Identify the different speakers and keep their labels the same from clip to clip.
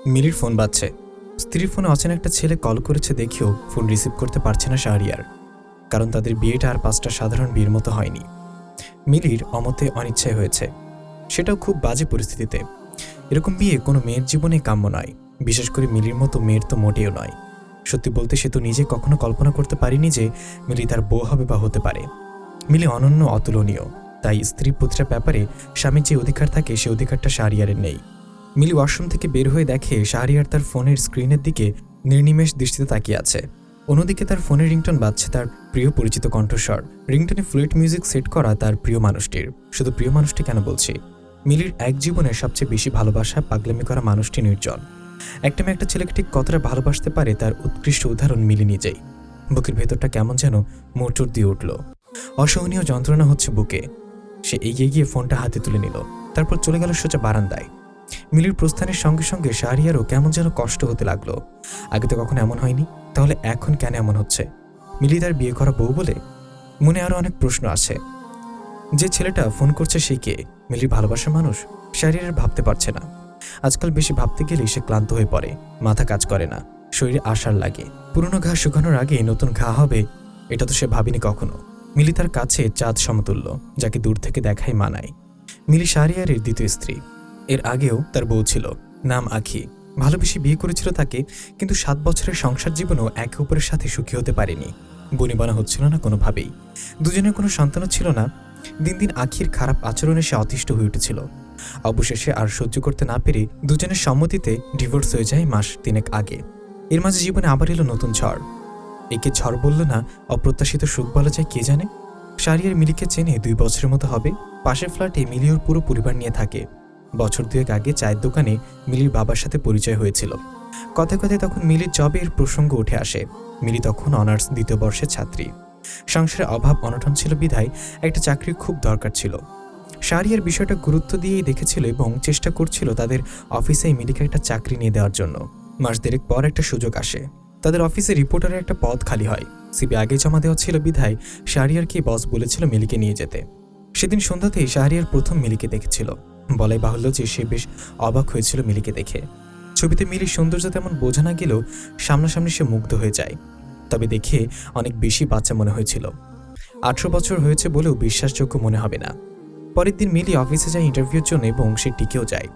Speaker 1: মিলির ফোন বাজছে। স্ত্রীর ফোনে অচেনা একটা ছেলে কল করেছে দেখেও ফোন রিসিভ করতে পারছে না শাহরিয়ার, কারণ তাদের বিয়েটা আর 5টা সাধারণ বিয়ের মতো হয়নি। মিলির অমতে অনিচ্ছায় হয়েছে, সেটাও খুব বাজে পরিস্থিতিতে। এরকম বিয়ে কোনো মেয়ের জীবনে কাম্য নয়, বিশেষ করে মিলির মতো মেয়ের তো মোটেও নয়। সত্যি বলতে সে তো নিজে কখনো কল্পনা করতে পারেনি যে মিলি তার বউ হবে বা হতে পারে। মিলি অনন্য, অতুলনীয়, তাই স্ত্রী পুত্রের ব্যাপারে স্বামীর যে অধিকার থাকে সে অধিকারটা শাহরিয়ারের নেই। মিলি ওয়াশরুম থেকে বের হয়ে দেখে শাহরিয়ার তার ফোনের স্ক্রিনের দিকে নির্নিমেষ দৃষ্টিতে তাকিয়ে আছে। অন্যদিকে তার ফোনের রিংটোন বাজছে তার প্রিয় পরিচিত কণ্ঠস্বর। রিংটোনে ফ্লুইড মিউজিক সেট করা তার প্রিয় মানুষটির। শুধু প্রিয় মানুষটি কেন বলছি, মিলির এক জীবনের সবচেয়ে বেশি ভালোবাসা পাগলামি করা মানুষটি নির্জন। একটা মেয়ে একটা ছেলেকে ঠিক কতটা ভালোবাসতে পারে তার উৎকৃষ্ট উদাহরণ মিলি নিজেই। বুকের ভেতরটা কেমন যেন মোচড় দিয়ে উঠল। অসহনীয় যন্ত্রণা হচ্ছে বুকে। সে এগিয়ে গিয়ে ফোনটা হাতে তুলে নিল, তারপর চলে গেল সোজা বারান্দায়। মিলির প্রস্থানের সঙ্গে সঙ্গে শাহরিয়ারও কেমন যেন কষ্ট হতে লাগলো। আগে তো কখনো এমন হয়নি, তাহলে এখন কেন এমন হচ্ছে? মিলি তার বিয়ে করা বউ বলে? মনে আরো অনেক প্রশ্ন আছে। যে ছেলেটা ফোন করছে সে কে? মিলির ভালোবাসার মানুষ? শাহরিয়ার ভাবতে পারছে না। আজকাল বেশি ভাবতে গেলেই সে ক্লান্ত হয়ে পড়ে, মাথা কাজ করে না, শরীরে আশার লাগে। পুরনো ঘা শুকানোর আগে নতুন ঘা হবে, এটা তো সে ভাবিনি কখনো। মিলি তার কাছে চাঁদ সমতুল্য, যাকে দূর থেকে দেখাই মানায়। মিলি শাহরিয়ারের দ্বিতীয় স্ত্রী। এর আগেও তার বউ ছিল, নাম আখি। ভালোবেসে বিয়ে করেছিল তাকে, কিন্তু 7 বছরের সংসার জীবনেও একে অপরের সাথে সুখী হতে পারেনি। বনিবনা হচ্ছিল না কোনোভাবেই। দুজনের কোনো সন্তানও ছিল না। দিন দিন আখির খারাপ আচরণে সে অতিষ্ঠ হয়ে উঠেছিল। অবশেষে আর সহ্য করতে না পেরে দুজনের সম্মতিতে ডিভোর্স হয়ে যায় মাস 3 আগে। এর মাঝে জীবনে আবার এলো নতুন ঝড়। একে ঝড় বলল না, অপ্রত্যাশিত সুখ বলা যায় কে জানে। শাহরিয়ার মিলিকে চেনে 2 বছরের মতো হবে। পাশের ফ্ল্যাটে মিলি ওর পুরো পরিবার নিয়ে থাকে। বছর 2 আগে চায়ের দোকানে মিলির বাবার সাথে পরিচয় হয়েছিল। কথায় কথায় তখন মিলির জবের প্রসঙ্গ উঠে আসে। মিলি তখন অনার্স 2য় বর্ষের ছাত্রী। সংসারে অভাব অনটন ছিল বিধায় একটা চাকরির খুব দরকার ছিল। শাহরিয়ার বিষয়টা গুরুত্ব দিয়েই দেখেছিল এবং চেষ্টা করছিল তাদের অফিসে মিলিকে একটা চাকরি নিয়ে দেওয়ার জন্য। মাস 2 পর একটা সুযোগ আসে। তাদের অফিসে রিপোর্টারের একটা পদ খালি হয়। সিবি আগে জমা দেওয়া ছিল বিধায় শাহরিয়ারকে বস বলেছিল মিলিকে নিয়ে যেতে। সেদিন সন্ধ্যাতেই শাহরিয়ার প্রথম মিলিকে দেখেছিল। বলাই বাহুল্য যে সে বেশ অবাক হয়েছিল মিলিকে দেখে। ছবিতে মিলির সৌন্দর্য তেমন বোঝা না গেলেও সামনাসামনি সে মুগ্ধ হয়ে যায়। তবে দেখে অনেক বেশি বাচ্চা মনে হয়েছিল। 18 বছর হয়েছে বলেও বিশ্বাসযোগ্য মনে হবে না। পরের দিন মিলি অফিসে যায় ইন্টারভিউর জন্য এবং সে টিকেও যায়।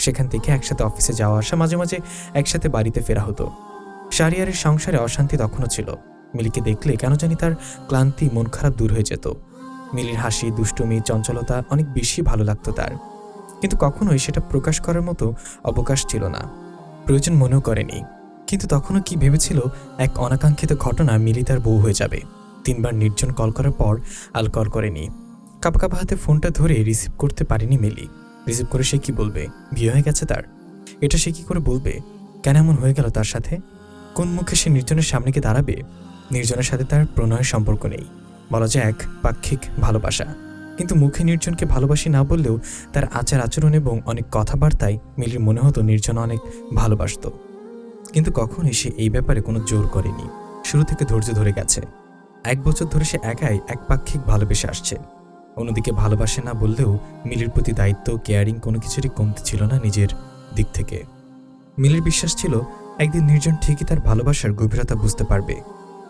Speaker 1: সেখান থেকে একসাথে অফিসে যাওয়া আসা, মাঝে মাঝে একসাথে বাড়িতে ফেরা হতো। শাহরিয়ারের সংসারে অশান্তি তখনও ছিল। মিলিকে দেখলে কেন জানি তার ক্লান্তি, মন খারাপ দূর হয়ে যেত। মিলির হাসি, দুষ্টুমি, চঞ্চলতা অনেক বেশি ভালো লাগতো তার, কিন্তু কখনোই সেটা প্রকাশ করার মতো অবকাশ ছিল না, প্রয়োজন মনেও করেনি। কিন্তু তখনও কি ভেবেছিল, এক অনাকাঙ্ক্ষিত ঘটনা মিলি তার বউ হয়ে যাবে। 3 বার নির্জন কল করার পর আর কল করেনি। কাঁপা কাঁপা হাতে ফোনটা ধরে রিসিভ করতে পারেনি মিলি। রিসিভ করে সে কি বলবে? বিয়ে হয়ে গেছে তার? এটা সে কি করে বলবে? কেন এমন হয়ে গেল তার সাথে? কোন মুখে সে নির্জনের সামনে গিয়ে দাঁড়াবে? নির্জনের সাথে তার প্রণয়ের সম্পর্ক নেই, বলা যায় এক পাক্ষিক ভালোবাসা। কিন্তু মুখে নির্জনকে ভালোবাসি না বললেও তার আচার আচরণ এবং অনেক কথাবার্তায় মিলির মনে হতো নির্জন অনেক ভালোবাসত। কিন্তু কখনোই সে এই ব্যাপারে কোনো জোর করেনি। শুরু থেকে ধৈর্য ধরে গেছে। 1 বছর ধরে সে একাই একপাক্ষিক ভালোবেসে আসছে। অন্যদিকে ভালোবাসে না বললেও মিলির প্রতি দায়িত্ব, কেয়ারিং কোনো কিছুরই কমতি ছিল না নিজের দিক থেকে। মিলির বিশ্বাস ছিল একদিন নির্জন ঠিকই তার ভালোবাসার গভীরতা বুঝতে পারবে,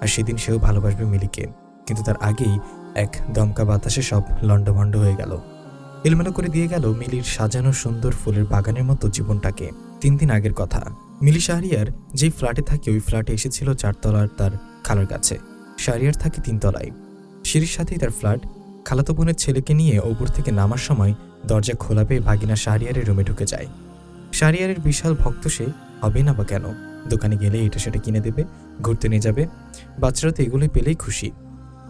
Speaker 1: আর সেদিন সেও ভালোবাসবে মিলিকে। কিন্তু তার আগেই এক দমকা বাতাসে সব লণ্ডভণ্ড হয়ে গেল। এলোমেলো করে দিয়ে গেল মিলির সাজানো সুন্দর ফুলের বাগানের মতো জীবনটাকে। 3 দিন আগের কথা। মিলি শাহরিয়ার যেই ফ্ল্যাটে থাকে ওই ফ্ল্যাটে এসেছিল 4 তলার তার খালার কাছে। শাহরিয়ার থাকে 3 তলায়। সিঁড়ির সাথেই তার ফ্ল্যাট। খালাতো বোনের ছেলেকে নিয়ে ওপর থেকে নামার সময় দরজা খোলা পেয়ে ভাগিনা শাহরিয়ারের রুমে ঢুকে যায়। শাহরিয়ারের বিশাল ভক্ত সে, হবে না বা কেন? দোকানে গেলে এটা সেটা কিনে দেবে, ঘুরতে নিয়ে যাবে। বাচ্চারা তো এগুলোই পেলেই খুশি।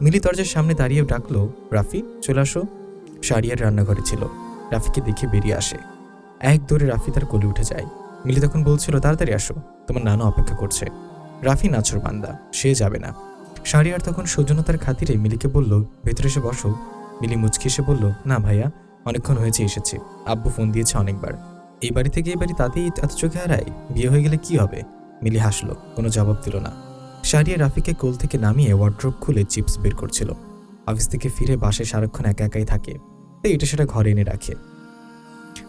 Speaker 1: মিলি দরজার সামনে দাঁড়িয়ে ডাকলো, রাফি চলে আসো। শাহরিয়ার রান্নাঘরে ছিল। রাফিকে দেখে বেরিয়ে আসে। এক দৌড়ে রাফি তার কোলে উঠে যায়। মিলি তখন বলছিল, তাড়াতাড়ি আসো, তোমার নানু অপেক্ষা করছে। রাফি নাছর বান্দা, সে যাবে না। শাহরিয়ার তখন সৌজন্যতার খাতিরে মিলিকে বলল, ভেতরে এসে বসো। মিলি মুচকি এসে বলল, না ভাইয়া, অনেকক্ষণ হয়েছে এসেছি। আব্বু ফোন দিয়েছে অনেকবার। এই বাড়ি থেকে এই বাড়ি তাতেই এত চোখে হারায়? বিয়ে হয়ে গেলে কি হবে? মিলি হাসলো, কোনো জবাব দিল না। শাহরিয়ার রাফিকে কোল থেকে নামিয়ে ওয়ার্ড্রোব খুলে চিপস বের করছিল। অফিস থেকে ফিরে বাসায় সারাক্ষণ একা একাই থাকে, তাই এটা সেটা ঘরে এনে রাখে।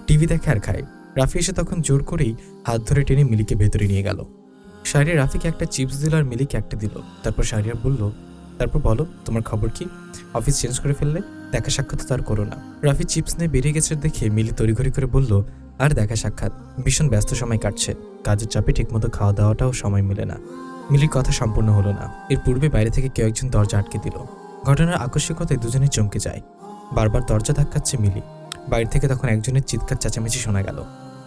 Speaker 1: টিভি দেখে আর খায়। রাফি এসে তখন জোর করেই হাত ধরে টেনে মিলিকে ভেতরে নিয়ে গেল। শাহরিয়ার রাফিকে একটা চিপস দিল আর মিলিকে একটা দিল। তারপর শাহরিয়ার বলল, তারপর বলো তোমার খবর কি? অফিস চেঞ্জ করে ফেললে? দেখা সাক্ষাৎ তো আর করো না। রাফি চিপস নিয়ে বেরিয়ে গেছে দেখে মিলি তড়িঘড়ি করে বলল, আর দেখা সাক্ষাৎ? ভীষণ ব্যস্ত সময় কাটছে, কাজের চাপে ঠিকমতো খাওয়া দাওয়াটাও সময় মেলে না। মিলির কথা সম্পূর্ণ হলো না। এর পূর্বে বাইরে থেকে কেউ একজন দরজা আটকে দিল। ঘটনার আকস্মিকতায় দুজনেই চমকে যায়। বারবার দরজা ধাক্কাচ্ছে মিলি। বাইরে থেকে তখন একজনের চিৎকার চেঁচামেচি শোনা গেল।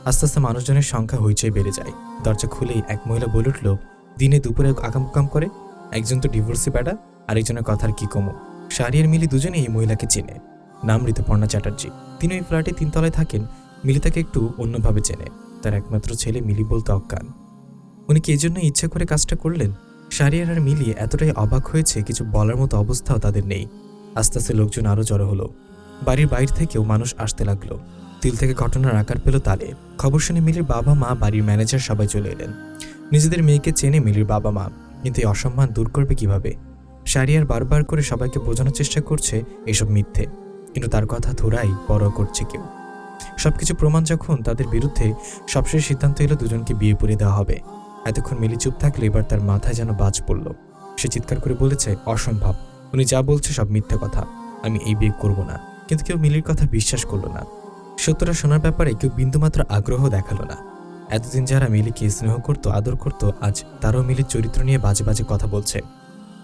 Speaker 1: আস্তে আস্তে মানুষজনের সংখ্যা হইচই বেড়ে যায়। দরজা খুলেই এক মহিলা বলে উঠল, দিনে দুপুরে আকাম করে, একজন তো ডিভোর্সি ব্যাটা, আরেকজনের কথার কি কমো। শাহরিয়ার মিলি দুজনেই এই মহিলাকে চেনে। নাম ঋতুপর্ণা চ্যাটার্জি। তিনি ওই ফ্ল্যাটে 3 তলায় থাকেন। মিলি তাকে একটু অন্যভাবে চেনে। তার একমাত্র ছেলে মিলি বলতে অজ্ঞান। উনি কি এজন্য ইচ্ছে করে কাজটা করলেন? শাহরিয়ার আর মিলি এতটাই অবাক হয়েছে, কিছু বলার মতো অবস্থাও তাদের নেই। আস্তে আস্তে লোকজন আরও জড়ো হলো। বাড়ির বাইরে থেকেও মানুষ আসতে লাগলো। তিল থেকে ঘটনার আকার পেল তালে। খবর শুনে মিলির বাবা মা, বাড়ির ম্যানেজার সবাই চলে এলেন। নিজেদের মেয়েকে চেনে মিলির বাবা মা, কিন্তু এই অসম্মান দূর করবে কিভাবে? শাহরিয়ার বারবার করে সবাইকে বোঝানোর চেষ্টা করছে এসব মিথ্যে, কিন্তু তার কথা থোড়াই পরোয়া করছে কেউ। সবকিছু প্রমাণ যখন তাদের বিরুদ্ধে, সবশেষ সিদ্ধান্ত এলো দুজনকে বিয়ে পড়িয়ে দেওয়া হবে। এতক্ষণ মিলি চুপ থাকলে এবার তার মাথায় যেন বাজ পড়ল। সে চিৎকার করে বলেছে, অসম্ভব, উনি যা বলছে সব মিথ্যে কথা, আমি এই বিয়ে করব না। কিন্তু কেউ মিলির কথা বিশ্বাস করলো না। সত্যটা শোনার ব্যাপারে কেউ বিন্দুমাত্র আগ্রহ দেখালো না। এতদিন যারা মিলিকে স্নেহ করত, আদর করত, আজ তারাও মিলির চরিত্র নিয়ে বাজে বাজে কথা বলছে।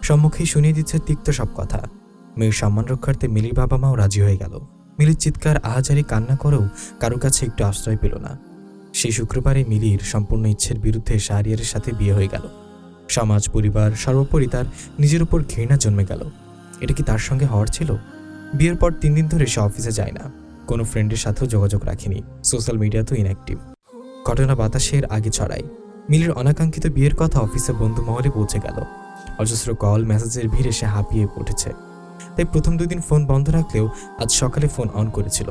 Speaker 1: সম্মুখেই শুনিয়ে দিচ্ছে তিক্ত সব কথা। মেয়ের সম্মান রক্ষার্থে মিলির বাবা মাও রাজি হয়ে গেল। মিলির চিৎকার, আহাজারি, কান্না করেও কারোর কাছে একটু আশ্রয় পেল না। সেই শুক্রবারে মিলির সম্পূর্ণ ইচ্ছের বিরুদ্ধে শাহরিয়ারের সাথে বিয়ে হয়ে গেল। সমাজ, পরিবার, সর্বোপরি তার নিজের উপর ঘৃণা জন্মে গেল। এটা কি তার সঙ্গে হওয়ার ছিল? বিয়ের পর 3 দিন ধরে সে অফিসে যায় না, কোনো ফ্রেন্ডের সাথেও যোগাযোগ রাখেনি, সোশ্যাল মিডিয়াতেও ইনঅ্যাক্টিভ। ঘটনা বাতাসের আগে ছড়ায়। মিলির অনাকাঙ্ক্ষিত বিয়ের কথা অফিসে বন্ধু মহলে পৌঁছে গেল। অজস্র কল, মেসেজের ভিড়ে সে হাঁপিয়ে উঠেছে। তাই প্রথম 2 দিন ফোন বন্ধ রাখলেও আজ সকালে ফোন অন করেছিল।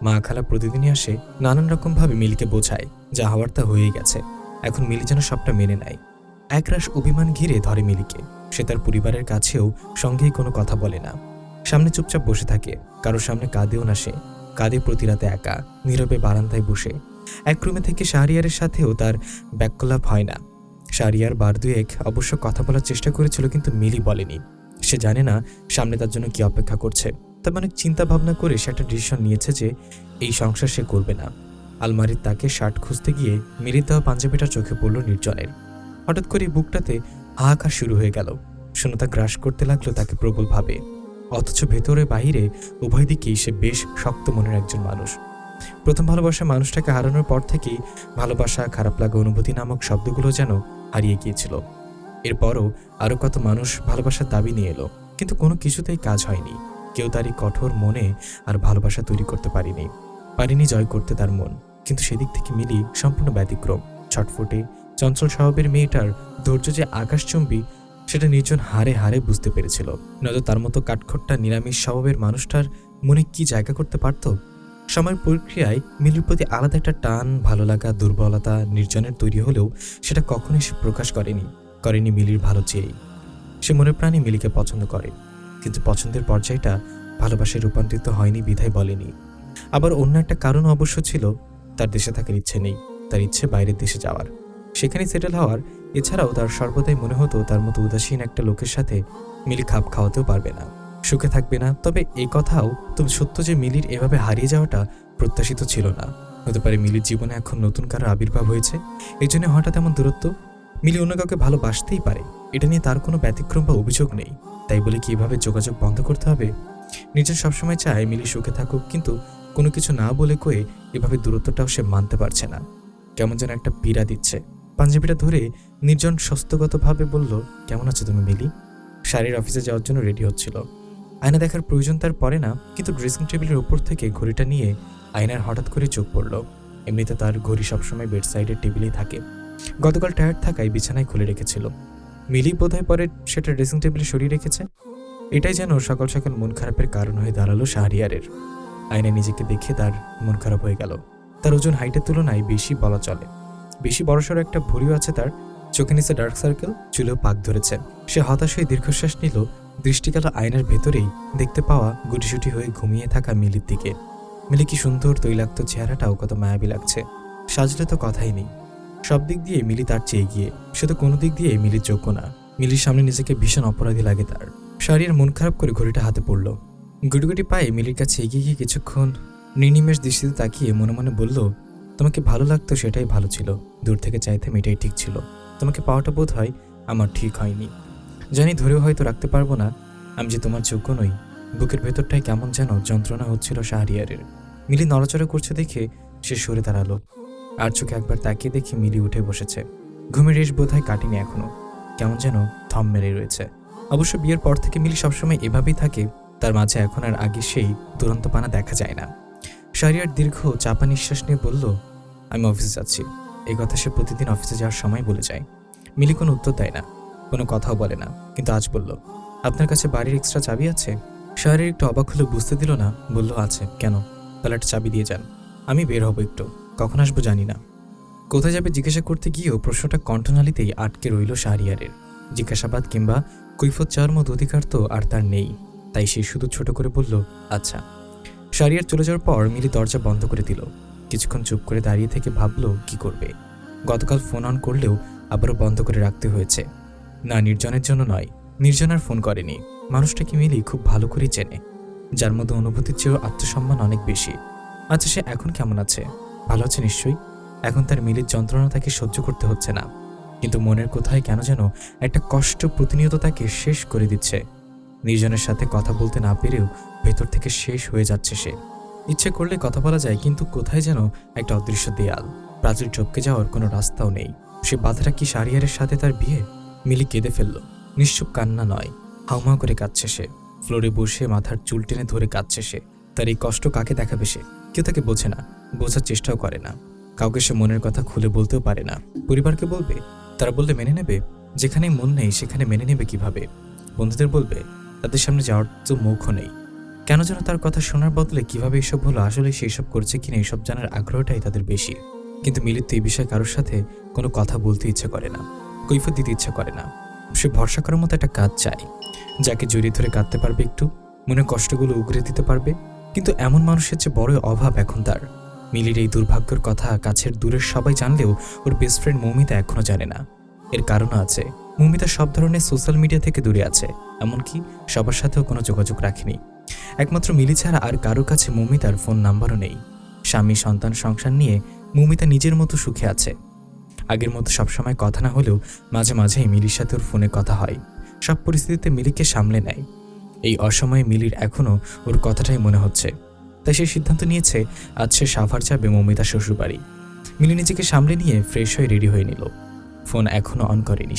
Speaker 1: মা খালা প্রতিদিনই আসে, নানান রকমভাবে মিলিকে বোঝায়, যা হওয়ার তা হয়েই গেছে। এখন মিলি যেন সবটা মেনে নেয়। একরাশ অভিমান ঘিরে ধরে মিলিকে। সে তার পরিবারের কাছেও সঙ্গেই কোনো কথা বলে না। সামনে চুপচাপ বসে থাকে, কারোর সামনে কাঁদেও না সে। কাঁদে প্রতি রাতে একা, নীরবে বারান্দায় বসে। এক রুমে থেকে শাহরিয়ারের সাথেও তার ব্যাককলাপ হয় না। শাহরিয়ার বার দুয়েক অবশ্য কথা বলার চেষ্টা করেছিল, কিন্তু মিলি বলেনি। সে জানে না সামনে তার জন্য কি অপেক্ষা করছে। তবে অনেক চিন্তা ভাবনা করে সে একটা ডিসিশন নিয়েছে যে এই সংসার সে করবে না। আলমারির তাকে শার্ট খুঁজতে গিয়ে মিলির দেওয়া পাঞ্জাবিটা চোখে পড়ল নির্জনের। হঠাৎ করে বুকটাতে হাহাকার শুরু হয়ে গেল। শূন্যতা গ্রাস করতে লাগলো তাকে প্রবলভাবে। অথচ ভেতরে বাহিরে উভয় দিকেই সে বেশ শক্ত মনের একজন মানুষ। প্রথম ভালোবাসা মানুষটাকে হারানোর পর থেকেই ভালোবাসা, খারাপ লাগা, অনুভূতি নামক শব্দগুলো যেন হারিয়ে গিয়েছিল। এরপরও আরও কত মানুষ ভালোবাসার দাবি নিয়ে এলো, কিন্তু কোনো কিছুতেই কাজ হয়নি। কেউ তারই কঠোর মনে আর ভালোবাসা তৈরি করতে পারেনি জয় করতে তার মন। কিন্তু সেদিক থেকে মিলি সম্পূর্ণ ব্যতিক্রম। ছটফটে চঞ্চল স্বভাবের মেয়েটার ধৈর্য যে আকাশচুম্বী, সেটা নির্জন হারে হারে বুঝতে পেরেছিল। নয়তো তার মতো কাঠখোট্টা নিরামিষ স্বভাবের মানুষটার মনে কি জায়গা করতে পারত? সময়ের প্রক্রিয়ায় মিলির প্রতি আলাদা একটা টান, ভালো লাগা, দুর্বলতা নির্জনের তৈরি হলেও সেটা কখনোই সে প্রকাশ করেনি মিলির ভালো চেয়েই। সে মনে প্রাণে মিলিকে পছন্দ করে, কিন্তু পছন্দের পর্যায়টা ভালোবাসায় রূপান্তরিত হয়নি বিধায় বলেনি। আবার অন্য একটা কারণ অবশ্য ছিল, তার দেশে থাকার ইচ্ছে নেই, তার ইচ্ছে বাইরের দেশে যাওয়ার, সেখানে সেটেল হওয়ার। এছাড়াও তার সর্বদাই মনে হতো তার মতো উদাসীন একটা লোকের সাথে মিলি খাপ খাওয়াতেও পারবে না, সুখে থাকবে না। তবে এই কথাও তবে সত্য যে মিলির এভাবে হারিয়ে যাওয়াটা প্রত্যাশিত ছিল না। হতে পারে মিলির জীবনে এখন নতুন কারো আবির্ভাব হয়েছে, এই জন্য হঠাৎ এমন দূরত্ব। মিলি অন্য কাউকে ভালোবাসতেই পারে, এটা নিয়ে তার কোনো ব্যতিক্রম বা অভিযোগ নেই। তাই বলে কি এভাবে যোগাযোগ বন্ধ করতে হবে? নিজের সবসময় চায় মিলি সুখে থাকুক, কিন্তু কোনো কিছু না বলে কয়ে এভাবে দূরত্বটাও সে মানতে পারছে না। কেমন যেন একটা পীড়া দিচ্ছে। পাঞ্জাবিটা ধরে নির্জন স্বস্থগতভাবে বলল, কেমন আছো তুমি মিলি? শাড়ির অফিসে যাওয়ার জন্য রেডি হচ্ছিল। আয়না দেখার প্রয়োজন তার পড়ে না, কিন্তু ড্রেসিং টেবিলের উপর থেকে ঘড়িটা নিয়ে আয়নার হঠাৎ করে চোখ পড়ল। এমনিতে তার ঘড়ি সবসময় বেড সাইডের টেবিলেই থাকে। গতকাল টায়ার্ড থাকায় বিছানায় খুলে রেখেছিল। মিলি বোধহয় পরে সেটা ড্রেসিং টেবিলে সরিয়ে রেখেছে। এটাই যেন সকাল সকাল মন খারাপের কারণ হয়ে দাঁড়ালো শাহরিয়ারের। আয়নায় নিজেকে দেখে তার মন খারাপ হয়ে গেল। তার ওজন হাইটের তুলনায় বেশি বলা চলে। বেশি বড়সড় একটা ভুঁড়িও আছে তার, চোখে নিচে ডার্ক সার্কেল, চুলেও পাক ধরেছে। সে হতাশ হয়ে দীর্ঘশ্বাস নিল। দৃষ্টি গেল আয়নার ভেতরেই দেখতে পাওয়া গুটিসুটি হয়ে ঘুমিয়ে থাকা মিলির দিকে। মিলি কি সুন্দর, তৈলাক্ত চেহারাটাও কত মায়াবী লাগছে। সাজলে তো কথাই নেই। সব দিক দিয়ে মিলি তার চেয়ে এগিয়ে, সে তো কোনো দিক দিয়ে মিলির যোগ্য না। মিলির সামনে নিজেকে ভীষণ অপরাধী লাগে তার। শাহরিয়ার মন খারাপ করে ঘড়িটা হাতে পড়ল। গুটিগুটি পায়ে মিলির কাছে এগিয়ে গিয়ে কিছুক্ষণ নির্নিমেষ দৃষ্টিতে তাকিয়ে মনে মনে বলল, তোমাকে ভালো লাগতো সেটাই ভালো ছিল, দূর থেকে চাইতাম এটাই ঠিক ছিল। তোমাকে পাওয়াটা বোধ হয় আমার ঠিক হয়নি। জানি ধরেও হয়তো রাখতে পারবো না, আমি যে তোমার যোগ্য নই। বুকের ভেতরটায় কেমন যেন যন্ত্রণা হচ্ছিল শাহরিয়ারের। মিলি নড়াচড়া করছে দেখে সে সরে দাঁড়ালো। আর চোখে একবার তাকিয়ে দেখে মিলি উঠে বসেছে। ঘুমের রেশ বোধহয় কাটেনি এখনো, কেমন যেন থম মেরে রয়েছে। অবশ্য বিয়ের পর থেকে মিলি সবসময় এভাবেই থাকে, তার মাঝে এখন আর আগে সেই দুরন্তপানা দেখা যায় না। শাহরিয়ার দীর্ঘ চাপা নিঃশ্বাস নিয়ে বলল, আমি অফিসে যাচ্ছি। এই কথা সে প্রতিদিন অফিসে যাওয়ার সময় বলে যায়। মিলি কোনো উত্তর দেয় না, কোনো কথাও বলে না, কিন্তু আজ বলল, আপনার কাছে বাড়ির এক্সট্রা চাবি আছে? শাহরিয়ার একটু অবাক হলে বুঝতে দিল না, বলল, আছে। কেন? তাহলে একটা চাবি দিয়ে যান, আমি বের হব একটু, কখন আসবো জানি না। কোথায় যাবে জিজ্ঞাসা করতে গিয়েও প্রশ্নটা কণ্ঠনালীতেই আটকে রইল শাহরিয়ারের। জিজ্ঞাসাবাদ কিংবা কৈফত চাওয়ার মতো অধিকার তো আর তার নেই, তাই সে শুধু ছোট করে বলল, আচ্ছা। শাহরিয়ার চলে যাওয়ার পর মিলি দরজা বন্ধ করে দিল। কিছুক্ষণ চুপ করে দাঁড়িয়ে থেকে ভাবল কি করবে। গতকাল ফোন অন করলেও আবারও বন্ধ করে রাখতে হয়েছে। না, নির্জনের জন্য নয়, নির্জনার ফোন করেনি। মানুষটাকে মিলি খুব ভালো করেই চেনে, যার মধ্যে অনুভূতির চেয়েও আত্মসম্মান অনেক বেশি। আচ্ছা, সে এখন কেমন আছে? ভালো আছে নিশ্চয়ই। এখন তার মিলির যন্ত্রণা তাকে সহ্য করতে হচ্ছে না, কিন্তু মনের কোথায় কেন যেন একটা কষ্ট প্রতিনিয়ত তাকে শেষ করে দিচ্ছে। নির্জনের সাথে কথা বলতে না পেরেও ভেতর থেকে শেষ হয়ে যাচ্ছে সে। ইচ্ছে করলে কথা বলা যায়, কিন্তু কোথায় যেন একটা অদৃশ্য দেয়াল, প্রাচীর টপকে যাওয়ার কোনো রাস্তাও নেই। সে বাধাটা কি শাহরিয়ারের সাথে তার বিয়ে? মিলি কেঁদে ফেলল। নিশ্চুপ কান্না নয়, হাউমাউ করে কাঁদছে সে। ফ্লোরে বসে মাথার চুল টেনে ধরে কাঁদছে সে। তার এই কষ্ট কাকে দেখাবে সে? কেউ তাকে বোঝে না, বোঝার চেষ্টাও করে না। কাউকে সে মনের কথা খুলে বলতেও পারে না। পরিবারকে বলবে, তারা বললে মেনে নেবে? যেখানে মন নেই সেখানে মেনে নেবে কিভাবে? বন্ধুদের বলবে, তাদের সামনে যাওয়ার তো মুখও নেই। কেন যেন তার কথা শোনার বদলে কিভাবে এসব হলো, আসলে সেই সব করছে কিনা এইসব জানার আগ্রহটাই তাদের বেশি। কিন্তু মিলিত এই বিষয়ে কারোর সাথে কোনো কথা বলতে ইচ্ছে করে না, কৈফিয়ত দিতে ইচ্ছে করে না। সে ভরসা করার মতো একটা কাজ চায়, যাকে জড়িয়ে ধরে কাঁদতে পারবে, একটু মনের কষ্টগুলো উগরে দিতে পারবে। কিন্তু এমন মানুষের চেয়ে বড় অভাব এখন তার। মিলির এই দুর্ভাগ্যের কথা কাছের দূরের সবাই জানলেও ওর বেস্ট ফ্রেন্ড মৌমিতা এখনো জানে না। এর কারণও আছে, মৌমিতা সব ধরনের সোশ্যাল মিডিয়া থেকে দূরে আছে, এমনকি সবার সাথেও কোনো যোগাযোগ রাখেনি। একমাত্র মিলি ছাড়া আর কারো কাছে মৌমিতার ফোন নাম্বারও নেই। স্বামী সন্তান সংসার নিয়ে মৌমিতা নিজের মতো সুখে আছে। আগের মতো সবসময় কথা না হলেও মাঝে মাঝেই মিলির সাথে ওর ফোনে কথা হয়। সব পরিস্থিতিতে মিলিকে সামলে নেয়। এই অসময়ে মিলির এখনও ওর কথাটাই মনে হচ্ছে, তাই সে সিদ্ধান্ত নিয়েছে আজ সে সাভার যাবে মৌমিতার শ্বশুরবাড়ি। মিলি নিজেকে সামলে নিয়ে ফ্রেশ হয়ে রেডি হয়ে নিল। ফোন এখনও অন করেনি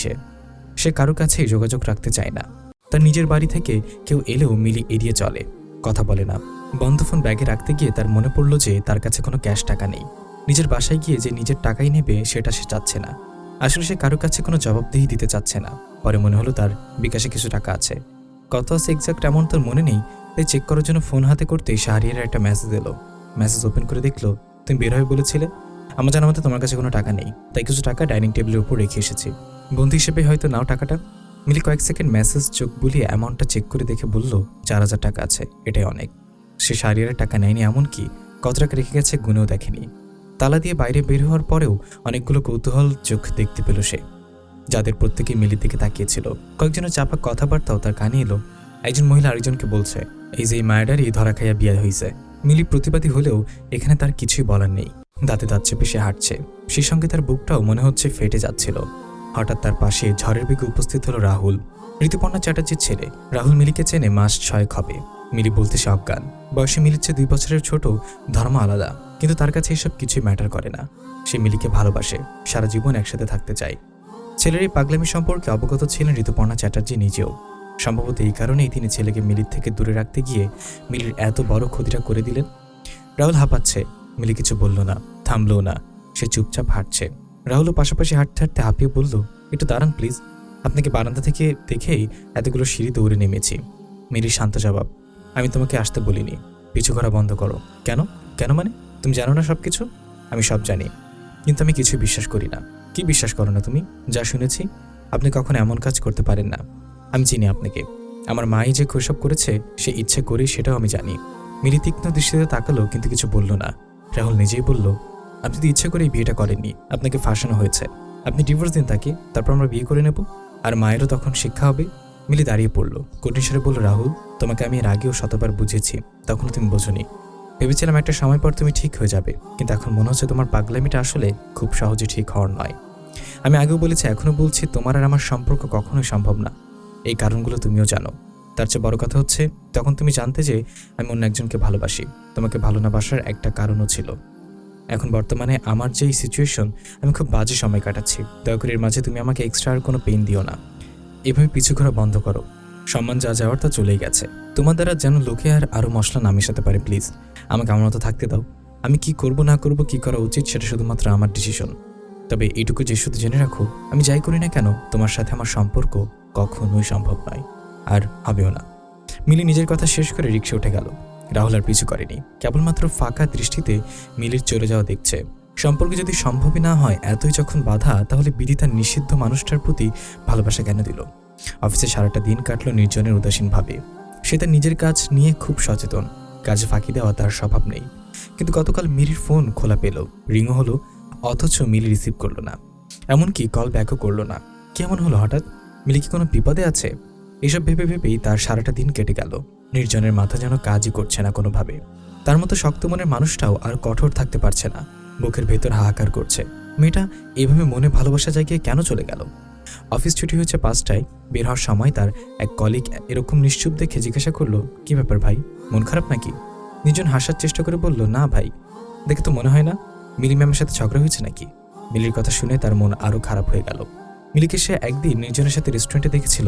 Speaker 1: সে কারো কাছেই যোগাযোগ রাখতে চায় না। তার নিজের বাড়ি থেকে কেউ এলেও মিলি এড়িয়ে চলে, কথা বলে না। বন্ধ ফোন ব্যাগে রাখতে গিয়ে তার মনে পড়ল যে তার কাছে কোনো ক্যাশ টাকা নেই। নিজের বাসায় গিয়ে যে নিজের টাকাই নেবে সেটা সে চাচ্ছে না। আসলে সে কারো কাছে কোনো জবাবদিহি দিতে চাচ্ছে না। পরে মনে হলো তার বিকাশে কিছু টাকা আছে। কত আছে এক্সাক্ট এমন তার মনে নেই, তাই চেক করার জন্য ফোন হাতে করতেই শাহরিয়ারের একটা মেসেজ এলো। মেসেজ ওপেন করে দেখলো, তুমি বের হয়ে বলেছিলে, আমার জানা মতে তোমার কাছে কোনো টাকা নেই, তাই কিছু টাকা ডাইনিং টেবিলের উপর রেখে এসেছি, বন্ধু হিসেবে হয়তো নাও টাকাটা। মিলি কয়েক সেকেন্ড মেসেজ চোখ বুলিয়ে অ্যামাউন্টটা চেক করে দেখে বলল, 4000 টাকা আছে, এটাই অনেক। সে শাহরিয়ারের টাকা নেয়নি, এমনকি কত টাকা রেখে গেছে গুনেও দেখেনি। তালা দিয়ে বাইরে বের হওয়ার পরেও অনেকগুলো কৌতূহল চোখ দেখতে পেল সে, যাদের প্রত্যেকেই মিলির দিকে তাকিয়েছিল। কয়েকজনের চাপা কথাবার্তাও তার কানে এলো। একজন মহিলা আরেকজনকে বলছে, এই যে এই মায়াডারই ধরা খাইয়া বিয়ে হয়েছে। মিলি প্রতিবাদী হলেও এখানে তার কিছুই বলার নেই। দাঁতে দাঁত চেপে সে হাঁটছে, সেই সঙ্গে তার বুকটাও মনে হচ্ছে ফেটে যাচ্ছিল। হঠাৎ তার পাশে ঝড়ের বেগে উপস্থিত হলো রাহুল, ঋতুপর্ণা চ্যাটার্জির ছেলে। রাহুল মিলিকে চেনে মাস 6 হবে। মিলি বলতে সে অজ্ঞান। বয়সে মিলির চেয়ে 2 বছরের ছোট, ধর্ম আলাদা, কিন্তু তার কাছে এসব কিছুই ম্যাটার করে না। সে মিলিকে ভালোবাসে, সারা জীবন একসাথে থাকতে চায়। ছেলের এই পাগলামি সম্পর্কে অবগত ছিলেন ঋতুপর্ণা চ্যাটার্জি নিজেও। সম্ভবত এই কারণেই তিনি ছেলেকে মিলির থেকে দূরে রাখতে গিয়ে মিলির এত বড় ক্ষতিটা করে দিলেন। রাহুল হাঁপাচ্ছে, মিলি কিছু বলল না, থামলও না, সে চুপচাপ হাঁটছে। রাহুলও পাশাপাশি হাঁটতে হাঁটতে হাঁপিয়ে বলল, একটু দাঁড়ান প্লিজ, আপনাকে বারান্দা থেকে দেখেই এতগুলো সিঁড়ি দৌড়ে নেমেছি। মিলির শান্ত জবাব, আমি তোমাকে আসতে বলিনি, পিছু করা বন্ধ করো। কেন? কেন মানে? তুমি জানো না সব কিছু? আমি সব জানি, কিন্তু আমি কিছু বিশ্বাস করি না। কি বিশ্বাস করো না তুমি? যা শুনেছি, আপনি কখনো এমন কাজ করতে পারেন না। আমি চিনি আপনাকে, আমার মাই যে কৈশব করেছে সে ইচ্ছে করেই, সেটাও আমি জানি। মিলি তীক্ষ্ণ দৃষ্টিতে তাকালো, কিন্তু কিছু বলল না। রাহুল নিজেই বলল, আপনি যদি ইচ্ছে করে এই বিয়েটা করেননি, আপনাকে ফাঁসানো হয়েছে। আপনি ডিভোর্স দিন তাকে, তারপর আমরা বিয়ে করে নেব। আর মায়েরও তখন শিক্ষা হবে। মিলি দাঁড়িয়ে পড়ল, কঠিন স্বরে বলল, রাহুল, তোমাকে আমি এর আগেও শতবার বুঝেছি, তখনও তুমি বোঝোনি। ভেবেছিলাম একটা সময় পর তুমি ঠিক হয়ে যাবে, কিন্তু এখন মনে হচ্ছে তোমার পাগলামিটা আসলে খুব সহজে ঠিক হওয়ার নয়। আমি আগেও বলেছি, এখনো বলছি, তোমার আর আমার সম্পর্ক কখনোই সম্ভব না। এই কারণগুলো তুমিও জানো। তার চেয়ে বড় কথা হচ্ছে, তখন তুমি জানতে যে আমি অন্য একজনকে ভালোবাসি। তোমাকে ভালো না বাসার একটা কারণও ছিল। এখন বর্তমানে আমার যেই সিচুয়েশন, আমি খুব বাজে সময় কাটাচ্ছি। দয়া করে এর মাঝে তুমি আমাকে এক্সট্রা আর কোনো পেইন দিও না। এভাবে পিছু ঘোরা বন্ধ করো। সম্মান যা যাওয়ার তা চলেই গেছে। তোমার দ্বারা যেন লোকে আর আরও মশলা না মেশাতে পারে, প্লিজ। আমাকে আমার মতো থাকতে দাও। আমি কি করব না করব, কি করা উচিত, সেটা শুধুমাত্র আমার ডিসিশন। তবে এইটুকু যে শুধু জেনে রাখো, আমি যাই করি না কেন, তোমার সাথে আমার সম্পর্ক কখনোই সম্ভব নয়, আর হবেও না। মিলি নিজের কথা শেষ করে রিকশা উঠে গেল। রাহুল আর পিছু করেনি, কেবলমাত্র ফাঁকা দৃষ্টিতে মিলির চলে যাওয়া দেখছে। সম্পর্ক যদি সম্ভবই না হয়, এতই যখন বাধা, তাহলে বিধি তার নিষিদ্ধ মানুষটার প্রতি ভালোবাসা কেন দিল? অফিসে সারাটা দিন কাটলো নির্জনের উদাসীনভাবে। সে তার নিজের কাজ নিয়ে খুব সচেতন, কাজে ফাঁকি দেওয়া তার স্বভাব নেই। কিন্তু গতকাল মিলির ফোন খোলা পেল, রিংও হলো, অথচ মিলি রিসিভ করলো না, এমনকি কল ব্যাকও করলো না। কেমন হলো হঠাৎ? মিলি কি কোনো বিপদে আছে? এসব ভেবে ভেবেই তার সারাটা দিন কেটে গেল। নির্জনের মাথা যেন কাজই করছে না কোনোভাবে। তার মতো শক্ত মনের মানুষটাও আর কঠোর থাকতে পারছে না, বুকের ভেতর হাহাকার করছে। মেয়েটা এভাবে মনে ভালোবাসা জাগিয়ে কেন চলে গেল? অফিস ছুটি হয়েছে 5টায়। বের হওয়ার সময় তার এক কলিগ এরকম নিশ্চুপ দেখে জিজ্ঞাসা করলো, কি ব্যাপার ভাই, মন খারাপ নাকি? নির্জন হাসার চেষ্টা করে বলল, না ভাই, দেখে তো মনে হয় না। মিলি ম্যামের সাথে ঝগড়া হয়েছে নাকি? মিলির কথা শুনে তার মন আরও খারাপ হয়ে গেল। মিলিকে সে একদিন নির্জনের সাথে রেস্টুরেন্টে দেখেছিল,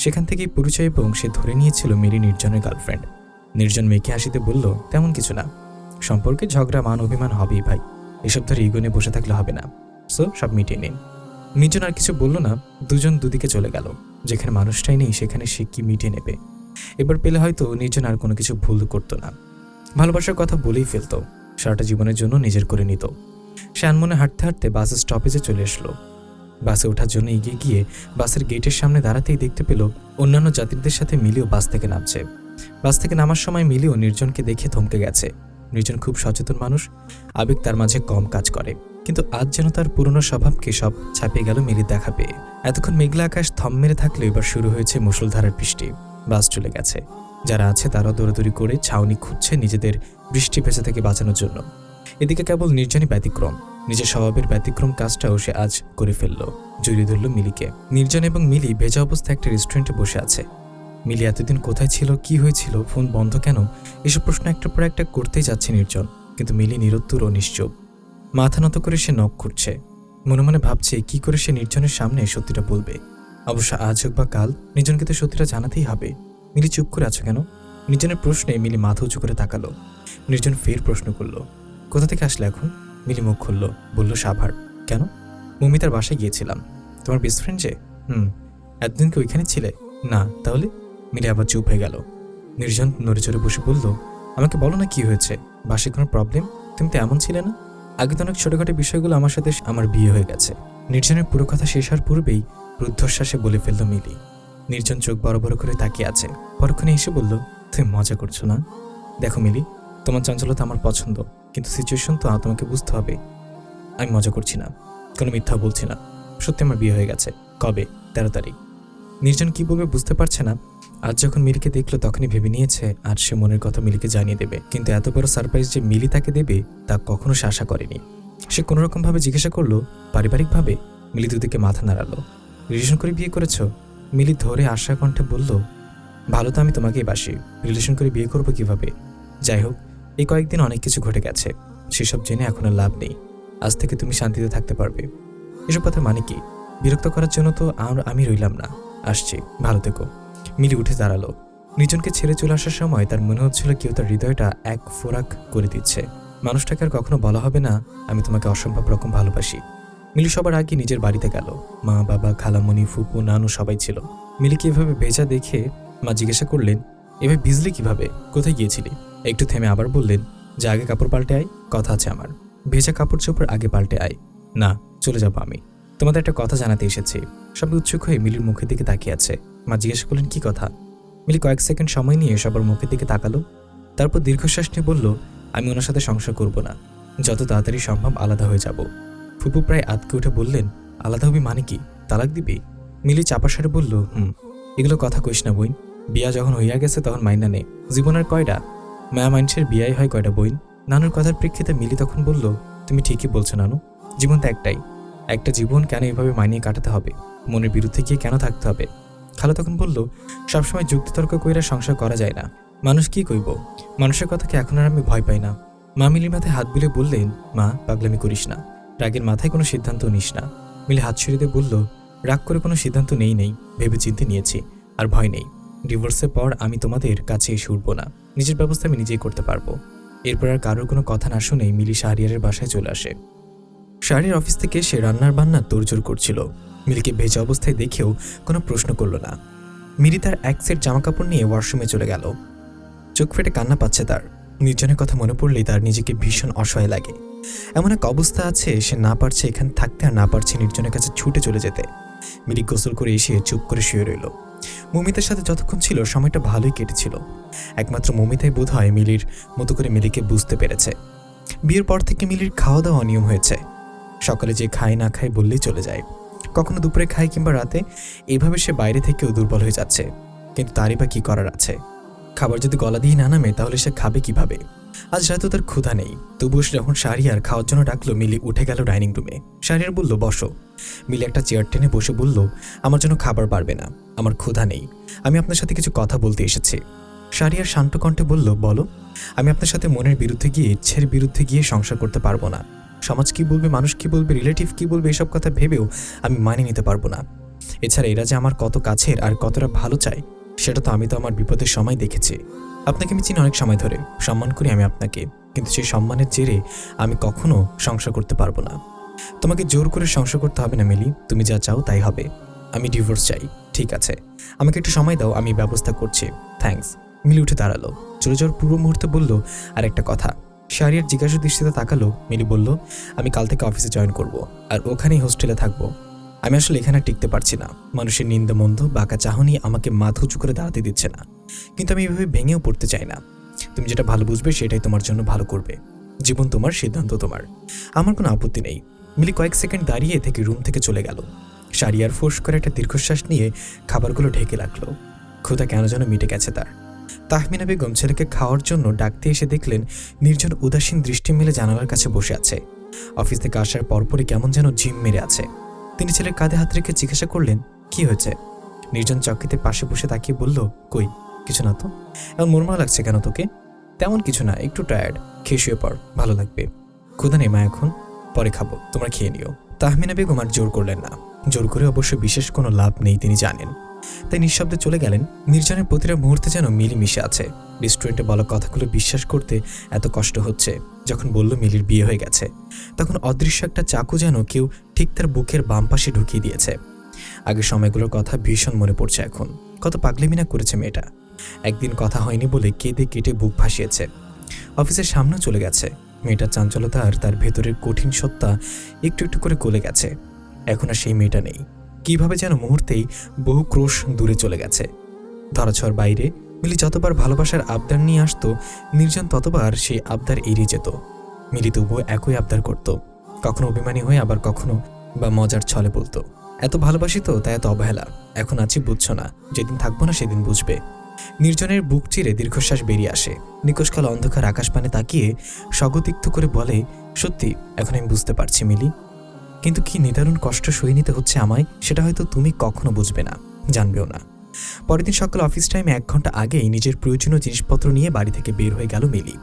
Speaker 1: সেখান থেকেই পরিচয় এবং সে ধরে নিয়েছিল মিলি নির্জনের গার্লফ্রেন্ড। নির্জন মেয়েকে হাসিতে বলল, তেমন কিছু না, সম্পর্কে ঝগড়া মান অভিমান হবেই ভাই, এসব ধরে ইগো নিয়ে বসে থাকলে হবে না, সো সব মিটিয়ে নিন। নির্জন আর কিছু বলল না, দুজন দুদিকে চলে গেল। যেখানে মানুষটাই নেই সেখানে সে কি মিটিয়ে নেবে? এবার পেলে হয়তো নির্জন আর কোনো কিছু ভুল করতো না, ভালোবাসার কথা বলেই ফেলতো, সারাটা জীবনের জন্য নিজের করে নিত। সে আনমনে হাঁটতে হাঁটতে বাস স্টপেজে চলে আসলো। বাসে ওঠার জন্য এগিয়ে গিয়ে বাসের গেটের সামনে দাঁড়াতেই দেখতে পেল অন্যান্য যাত্রীদের সাথে মিলিও বাস থেকে নামছে। বাস থেকে নামার সময় মিলিও নির্জনকে দেখে থমকে গেছে। নির্জন খুব সচেতন মানুষ, আবেগ তার মাঝে কম কাজ করে, কিন্তু আজ যেন তার পুরনো স্বভাবকে সব ছাপিয়ে গেল মিলির দেখা পেয়ে। এতক্ষণ মেঘলা আকাশ থম মেরে থাকলে এবার শুরু হয়েছে মুষলধারার বৃষ্টি। বাস চলে গেছে। যারা আছে তারাও দৌড়াদৌড়ি করে ছাউনি খুঁজছে নিজেদের বৃষ্টি ভেজা থেকে বাঁচানোর জন্য। এদিকে কেবল নির্জনই ব্যতিক্রম। নিজের স্বভাবের ব্যতিক্রম কাজটাও সে আজ করে ফেলল, জড়িয়ে ধরল মিলিকে। নির্জন এবং মিলি ভেজা অবস্থায় একটা রেস্টুরেন্টে বসে আছে। মিলি এতদিন কোথায় ছিল, কি হয়েছিল, ফোন বন্ধ কেন, এসব প্রশ্ন একটার পর একটা করতেই যাচ্ছে নির্জন, কিন্তু মিলি নিরুত্তর ও নিশ্চুপ। মাথা নত করে সে নখ করছে, মনে মনে ভাবছে কি করে সে নির্জনের সামনে সত্যিটা বলবে। অবশ্য আজ হোক বা কাল নির্জনকে তো সত্যিটা জানাতেই হবে। মিলি চুপ করে আছো কেন? নির্জনের প্রশ্নে মিলি মাথা উঁচু করে তাকালো। নির্জন ফের প্রশ্ন করলো, কোথা থেকে আসলে এখন? মিলি মুখ খুলল, বলল, সাভার। কেন? মমিতার বাসায় গিয়েছিলাম। তোমার বেস্ট ফ্রেন্ড যে? এতদিন কি ওইখানে ছিলে? না। তাহলে? মিলি আবার চুপ হয়ে গেল। নির্জন নড়ে চড়ে বসে বলল, আমাকে বলো না কি হয়েছে, বাসায় কোনো প্রবলেম? তুমি তো এমন ছিলে না। আগে তো অনেক ছোটখাটো বিষয়গুলো আমার সাথে আমার বিয়ে হয়ে গেছে। নির্জনের পুরো কথা শেষ হওয়ার পূর্বেই রুদ্ধশ্বাসে বলে ফেলল মিলি। নির্জন চোখ বড় বড় করে তাকিয়ে আছে, পরক্ষণে এসে বলল, তুমি মজা করছো না? দেখো মিলি, তোমার চঞ্চলতা আমার পছন্দ, কিন্তু সিচুয়েশন তো তোমাকে বুঝতে হবে। আমি মজা করছি না, কোনো মিথ্যা বলছি না, সত্যি আমার বিয়ে হয়ে গেছে। কবে? 13 তারিখ। নির্জন কি বলবে বুঝতে পারছে না। আজ যখন মিলিকে দেখলো তখনই ভেবে নিয়েছে আজ সে মনের কথা মিলিকে জানিয়ে দেবে, কিন্তু এত বড় সারপ্রাইজ যে মিলি তাকে দেবে তা কখনো সে আশা করেনি। সে কোনোরকমভাবে জিজ্ঞাসা করলো, পারিবারিকভাবে? মিলি দুদিকে মাথা নাড়ালো। রিলেশন করে বিয়ে করেছ? মিলি ধরে আশা কণ্ঠে বলল, ভালো তো আমি তোমাকেই বাসি, রিলেশন করে বিয়ে করবো কিভাবে? যাই হোক, এই কয়েকদিন অনেক কিছু ঘটে গেছে, সেসব জেনে এখন আর লাভ নেই। আজ থেকে তুমি শান্তিতে থাকতে পারবে। এসব কথার মানে কি? বিরক্ত করার জন্য তো আর আমি রইলাম না, আসছি, ভালো থেকো। মিলি উঠে দাঁড়ালো। নির্জনকে ছেড়ে চলে আসার সময় তার মনে হচ্ছিল কেউ তার হৃদয়টা এক ফোরাক করে দিচ্ছে। মানুষটাকে আর কখনো বলা হবে না, আমি তোমাকে অসম্ভব রকম ভালোবাসি। মিলি সবার আগে নিজের বাড়িতে গেল। মা, বাবা, খালামণি, ফুপু, নানু সবাই ছিল। মিলিকে এভাবে ভেজা দেখে মা জিজ্ঞাসা করলেন, এভাবে ভিজলি কিভাবে, কোথায় গিয়েছিলি? একটু থেমে আবার বললেন, যে আগে কাপড় পাল্টে আয়, কথা আছে আমার। ভেজা কাপড় চোপড় আগে পাল্টে আয়। না, চলে যাবো আমি, তোমাদের একটা কথা জানাতে এসেছি। সবাই উৎসুক হয়ে মিলির মুখের দিকে তাকিয়ে আছে। মা জিজ্ঞাসা করলেন, কি কথা? মিলি কয়েক সেকেন্ড সময় নিয়ে সবার মুখের দিকে তাকালো, তারপর দীর্ঘশ্বাস নিয়ে বলল, আমি ওনার সাথে সংসার করব না। যত তাড়াতাড়ি সম্ভব আলাদা হয়ে যাব। ফুপু প্রায় আতকে উঠে বললেন, আলাদা হবি মানে কি? তালাক দিবি? মিলি চাপা স্বরে বলল, এগুলো কথা কইস না বইন। বিয়া যখন হইয়া গেছে তখন মাইনা নে। জীবনের কয়টা মায়া মানুষের বিয়াই হয় কয়টা বইন? নানুর কথার প্রেক্ষিতে মিলি তখন বলল, তুমি ঠিকই বলছো নানু, জীবন তো একটাই। একটা জীবন কেন এভাবে মানিয়ে কাটাতে হবে? মনের বিরুদ্ধে গিয়ে কেন থাকতে হবে? খালা তখন বলল, সবসময় যুক্তিতর্ক কইরা সংসার করা যায় না। মানুষ কি কইব? মানুষের কথাকে এখন আর আমি ভয় পাই না। মা মিলির মাথায় হাত বুলিয়ে বললেন, মা পাগলামি করিস না, রাগের মাথায় কোনো সিদ্ধান্ত নিস না। মিলি হাত সরিয়ে দিয়ে বলল, রাগ করে কোনো সিদ্ধান্ত নেই, ভেবে চিন্তে নিয়েছি, আর ভয় নেই। ডিভোর্সের পর আমি তোমাদের কাছে এসে উঠবো না, নিজের ব্যবস্থা আমি নিজেই করতে পারবো। এরপর আর কারোর কোনো কথা না শুনেই মিলি শাহরিয়ারের বাসায় চলে আসে। শাহরিয়ার অফিস থেকে সে রান্নার বান্না তোড়জোড় করছিল। মিলিকে ভেজা অবস্থায় দেখেও কোনো প্রশ্ন করল না। মিলি তার এক সেট জামাকাপড় নিয়ে ওয়াশরুমে চলে গেল। চোখ ফেটে কান্না পাচ্ছে তার। নির্জনের কথা মনে পড়লেই তার নিজেকে ভীষণ অসহায় লাগে। এমন এক অবস্থা আছে, সে না পারছে এখানে থাকতে আর না পারছে নির্জনের কাছে ছুটে চলে যেতে। মিলি গোসল করে এসে চুপ করে শুয়ে রইল। মমিতার সাথে যতক্ষণ ছিল সময়টা ভালোই কেটেছিল। একমাত্র মমিতাই বোধ হয় মিলির মতো করে মিলিকে বুঝতে পেরেছে। বিয়ের পর থেকে মিলির খাওয়া দাওয়া অনিয়ম হয়েছে। সকালে যে খায় না খায় বললেই চলে যায়, কখনো দুপুরে খায় কিংবা রাতে। এইভাবে সে বাইরে থেকেও দুর্বল হয়ে যাচ্ছে। কিন্তু তারই বা কি করার আছে? খাবার যদি গলা দিয়ে না নামে তাহলে সে খাবে কিভাবে? আজ রাতেও তার ক্ষুধা নেই। তবুও যখন শাহরিয়ার খাওয়ার জন্য ডাকলো, মিলি উঠে গেল ডাইনিং রুমে। শাহরিয়ার বলল, বসো। মিলি একটা চেয়ার টেনে বসে বলল, আমার জন্য খাবার পারবে না, আমার ক্ষুধা নেই, আমি আপনার সাথে কিছু কথা বলতে এসেছি। শাহরিয়ার শান্ত কণ্ঠে বলল, বলো। আমি আপনার সাথে মনের বিরুদ্ধে গিয়ে, ইচ্ছের বিরুদ্ধে গিয়ে সংসার করতে পারবো না। সমাজ কি বলবে, মানুষ কি বলবে, রিলেটিভ কি বলবে, এসব কথা ভেবেও আমি মানিয়ে নিতে পারবো না। এছাড়া এরা যে আমার কত কাছের আর কতটা ভালো চায় সেটা তো আমি তো আমার বিপদের সময় দেখেছি। আপনাকে আমি চিনি অনেক সময় ধরে, সম্মান করি আমি আপনাকে, কিন্তু সেই সম্মানের জেরে আমি কখনো সংসার করতে পারবো না। তোমাকে জোর করে সংসার করতে হবে না মিলি, তুমি যা চাও তাই হবে। আমি ডিভোর্স চাই। ঠিক আছে, আমাকে একটু সময় দাও, আমি ব্যবস্থা করছি। থ্যাঙ্কস। মিলি উঠে দাঁড়ালো। চলে যাওয়ার পূর্ব মুহূর্তে বলল, আর একটা কথা। শাহরিয়ার জিজ্ঞাসা দৃষ্টিতে তাকালো। মিলি বলল, আমি কাল থেকে অফিসে জয়েন করব, আর ওখানেই হোস্টেলে থাকবো। আমি আসলে এখানে টিকতে পারছি না। মানুষের নিন্দা মন্দ বাঁকা চাহনি আমাকে মাথা উঁচু করে দাঁড়াতে দিচ্ছে না। কিন্তু আমি এভাবে ভেঙেও পড়তে চাই না। তুমি যেটা ভালো বুঝবে সেটাই তোমার জন্য ভালো করবে। জীবন তোমার, সিদ্ধান্ত তোমার, আমার কোনো আপত্তি নেই। মিলি কয়েক সেকেন্ড দাঁড়িয়ে থেকে রুম থেকে চলে গেল। শাহরিয়ার ফোঁস করে একটা দীর্ঘশ্বাস নিয়ে খাবারগুলো ঢেকে রাখলো। ক্ষুধা কেন যেন মিটে গেছে তার। তাহমিনা বেগম ছেলেকে খাওয়ার জন্য ডাকতে এসে দেখলেন নির্জন উদাসীন দৃষ্টি মেলে জানালার কাছে বসে আছে। অফিস থেকে আসার পরপরই কেমন যেন জিম মেরে আছে। তিনি ছেলের কাঁধে হাত রেখে জিজ্ঞাসা করলেন, কি হয়েছে? নির্জন চক্কিতে পাশে বসে তাকিয়ে বলল, কই কিছু না তো। এমন মনমরা লাগছে কেন তোকে? তেমন কিছু না, একটু টায়ার্ড, খেয়ে শুয়ে পড়, ভালো লাগবে। ক্ষুধা নেই মা এখন, পরে খাবো, তোমরা খেয়ে নিও। তাহমিনা বেগম আর জোর করলেন না। জোর করে অবশ্য বিশেষ কোনো লাভ নেই তিনি জানেন। তাই নিঃশব্দে চলে গেলেন। নির্জনের প্রতিটা মুহূর্তে যেন মিলি মিশে আছে। রেস্টুরেন্টে বলা কথাগুলো বিশ্বাস করতে এত কষ্ট হচ্ছে। যখন বলল মিলির বিয়ে হয়ে গেছে, তখন অদৃশ্য একটা চাকু যেন কেউ ঠিক তার বুকের বাম পাশে ঢুকিয়ে দিয়েছে। আগের সময়গুলোর কথা ভীষণ মনে পড়ছে এখন। কত পাগলামি না করেছে মেয়েটা। একদিন কথা হয়নি বলে কেঁদে কেটে বুক ভাসিয়েছে। অফিসের সামনেও চলে গেছে। মেয়েটার চাঞ্চলতা আর তার ভেতরের কঠিন সত্তা একটু একটু করে গলে গেছে। এখন আর সেই মেয়েটা নেই। কিভাবে যেন মুহূর্তেই বহু ক্রোশ দূরে চলে গেছে। ধরাছোঁয়ার বাইরে মিলি যতবার ভালোবাসার আবদার নিয়ে আসতো, নির্জন ততবার সেই আবদার এড়িয়ে যেত। মিলি তবুও একই আবদার করত, কখনো অভিমানী হয়ে, আবার কখনো বা মজার ছলে বলতো, এত ভালোবাসি তো তাই এত অবহেলা, এখন আছি বুঝছো না, যেদিন থাকবো না সেদিন বুঝবে। নির্জনের বুক চিরে দীর্ঘশ্বাস বেরিয়ে আসে। নিকোষকাল অন্ধকার আকাশ পানে তাকিয়ে স্বগতিক্ত করে বলে, সত্যি এখন আমি বুঝতে পারছি মিলি, কিন্তু কি নিদারুণ কষ্ট সয়ে নিতে হচ্ছে আমায়, সেটা হয়তো তুমি কখনো বুঝবে না, জানবেও না। পরের দিন সকাল অফিস টাইমে 1 ঘন্টা আগেই নিজের প্রয়োজনীয় জিনিসপত্র নিয়ে বাড়ি থেকে বের হয়ে গেল মিলি।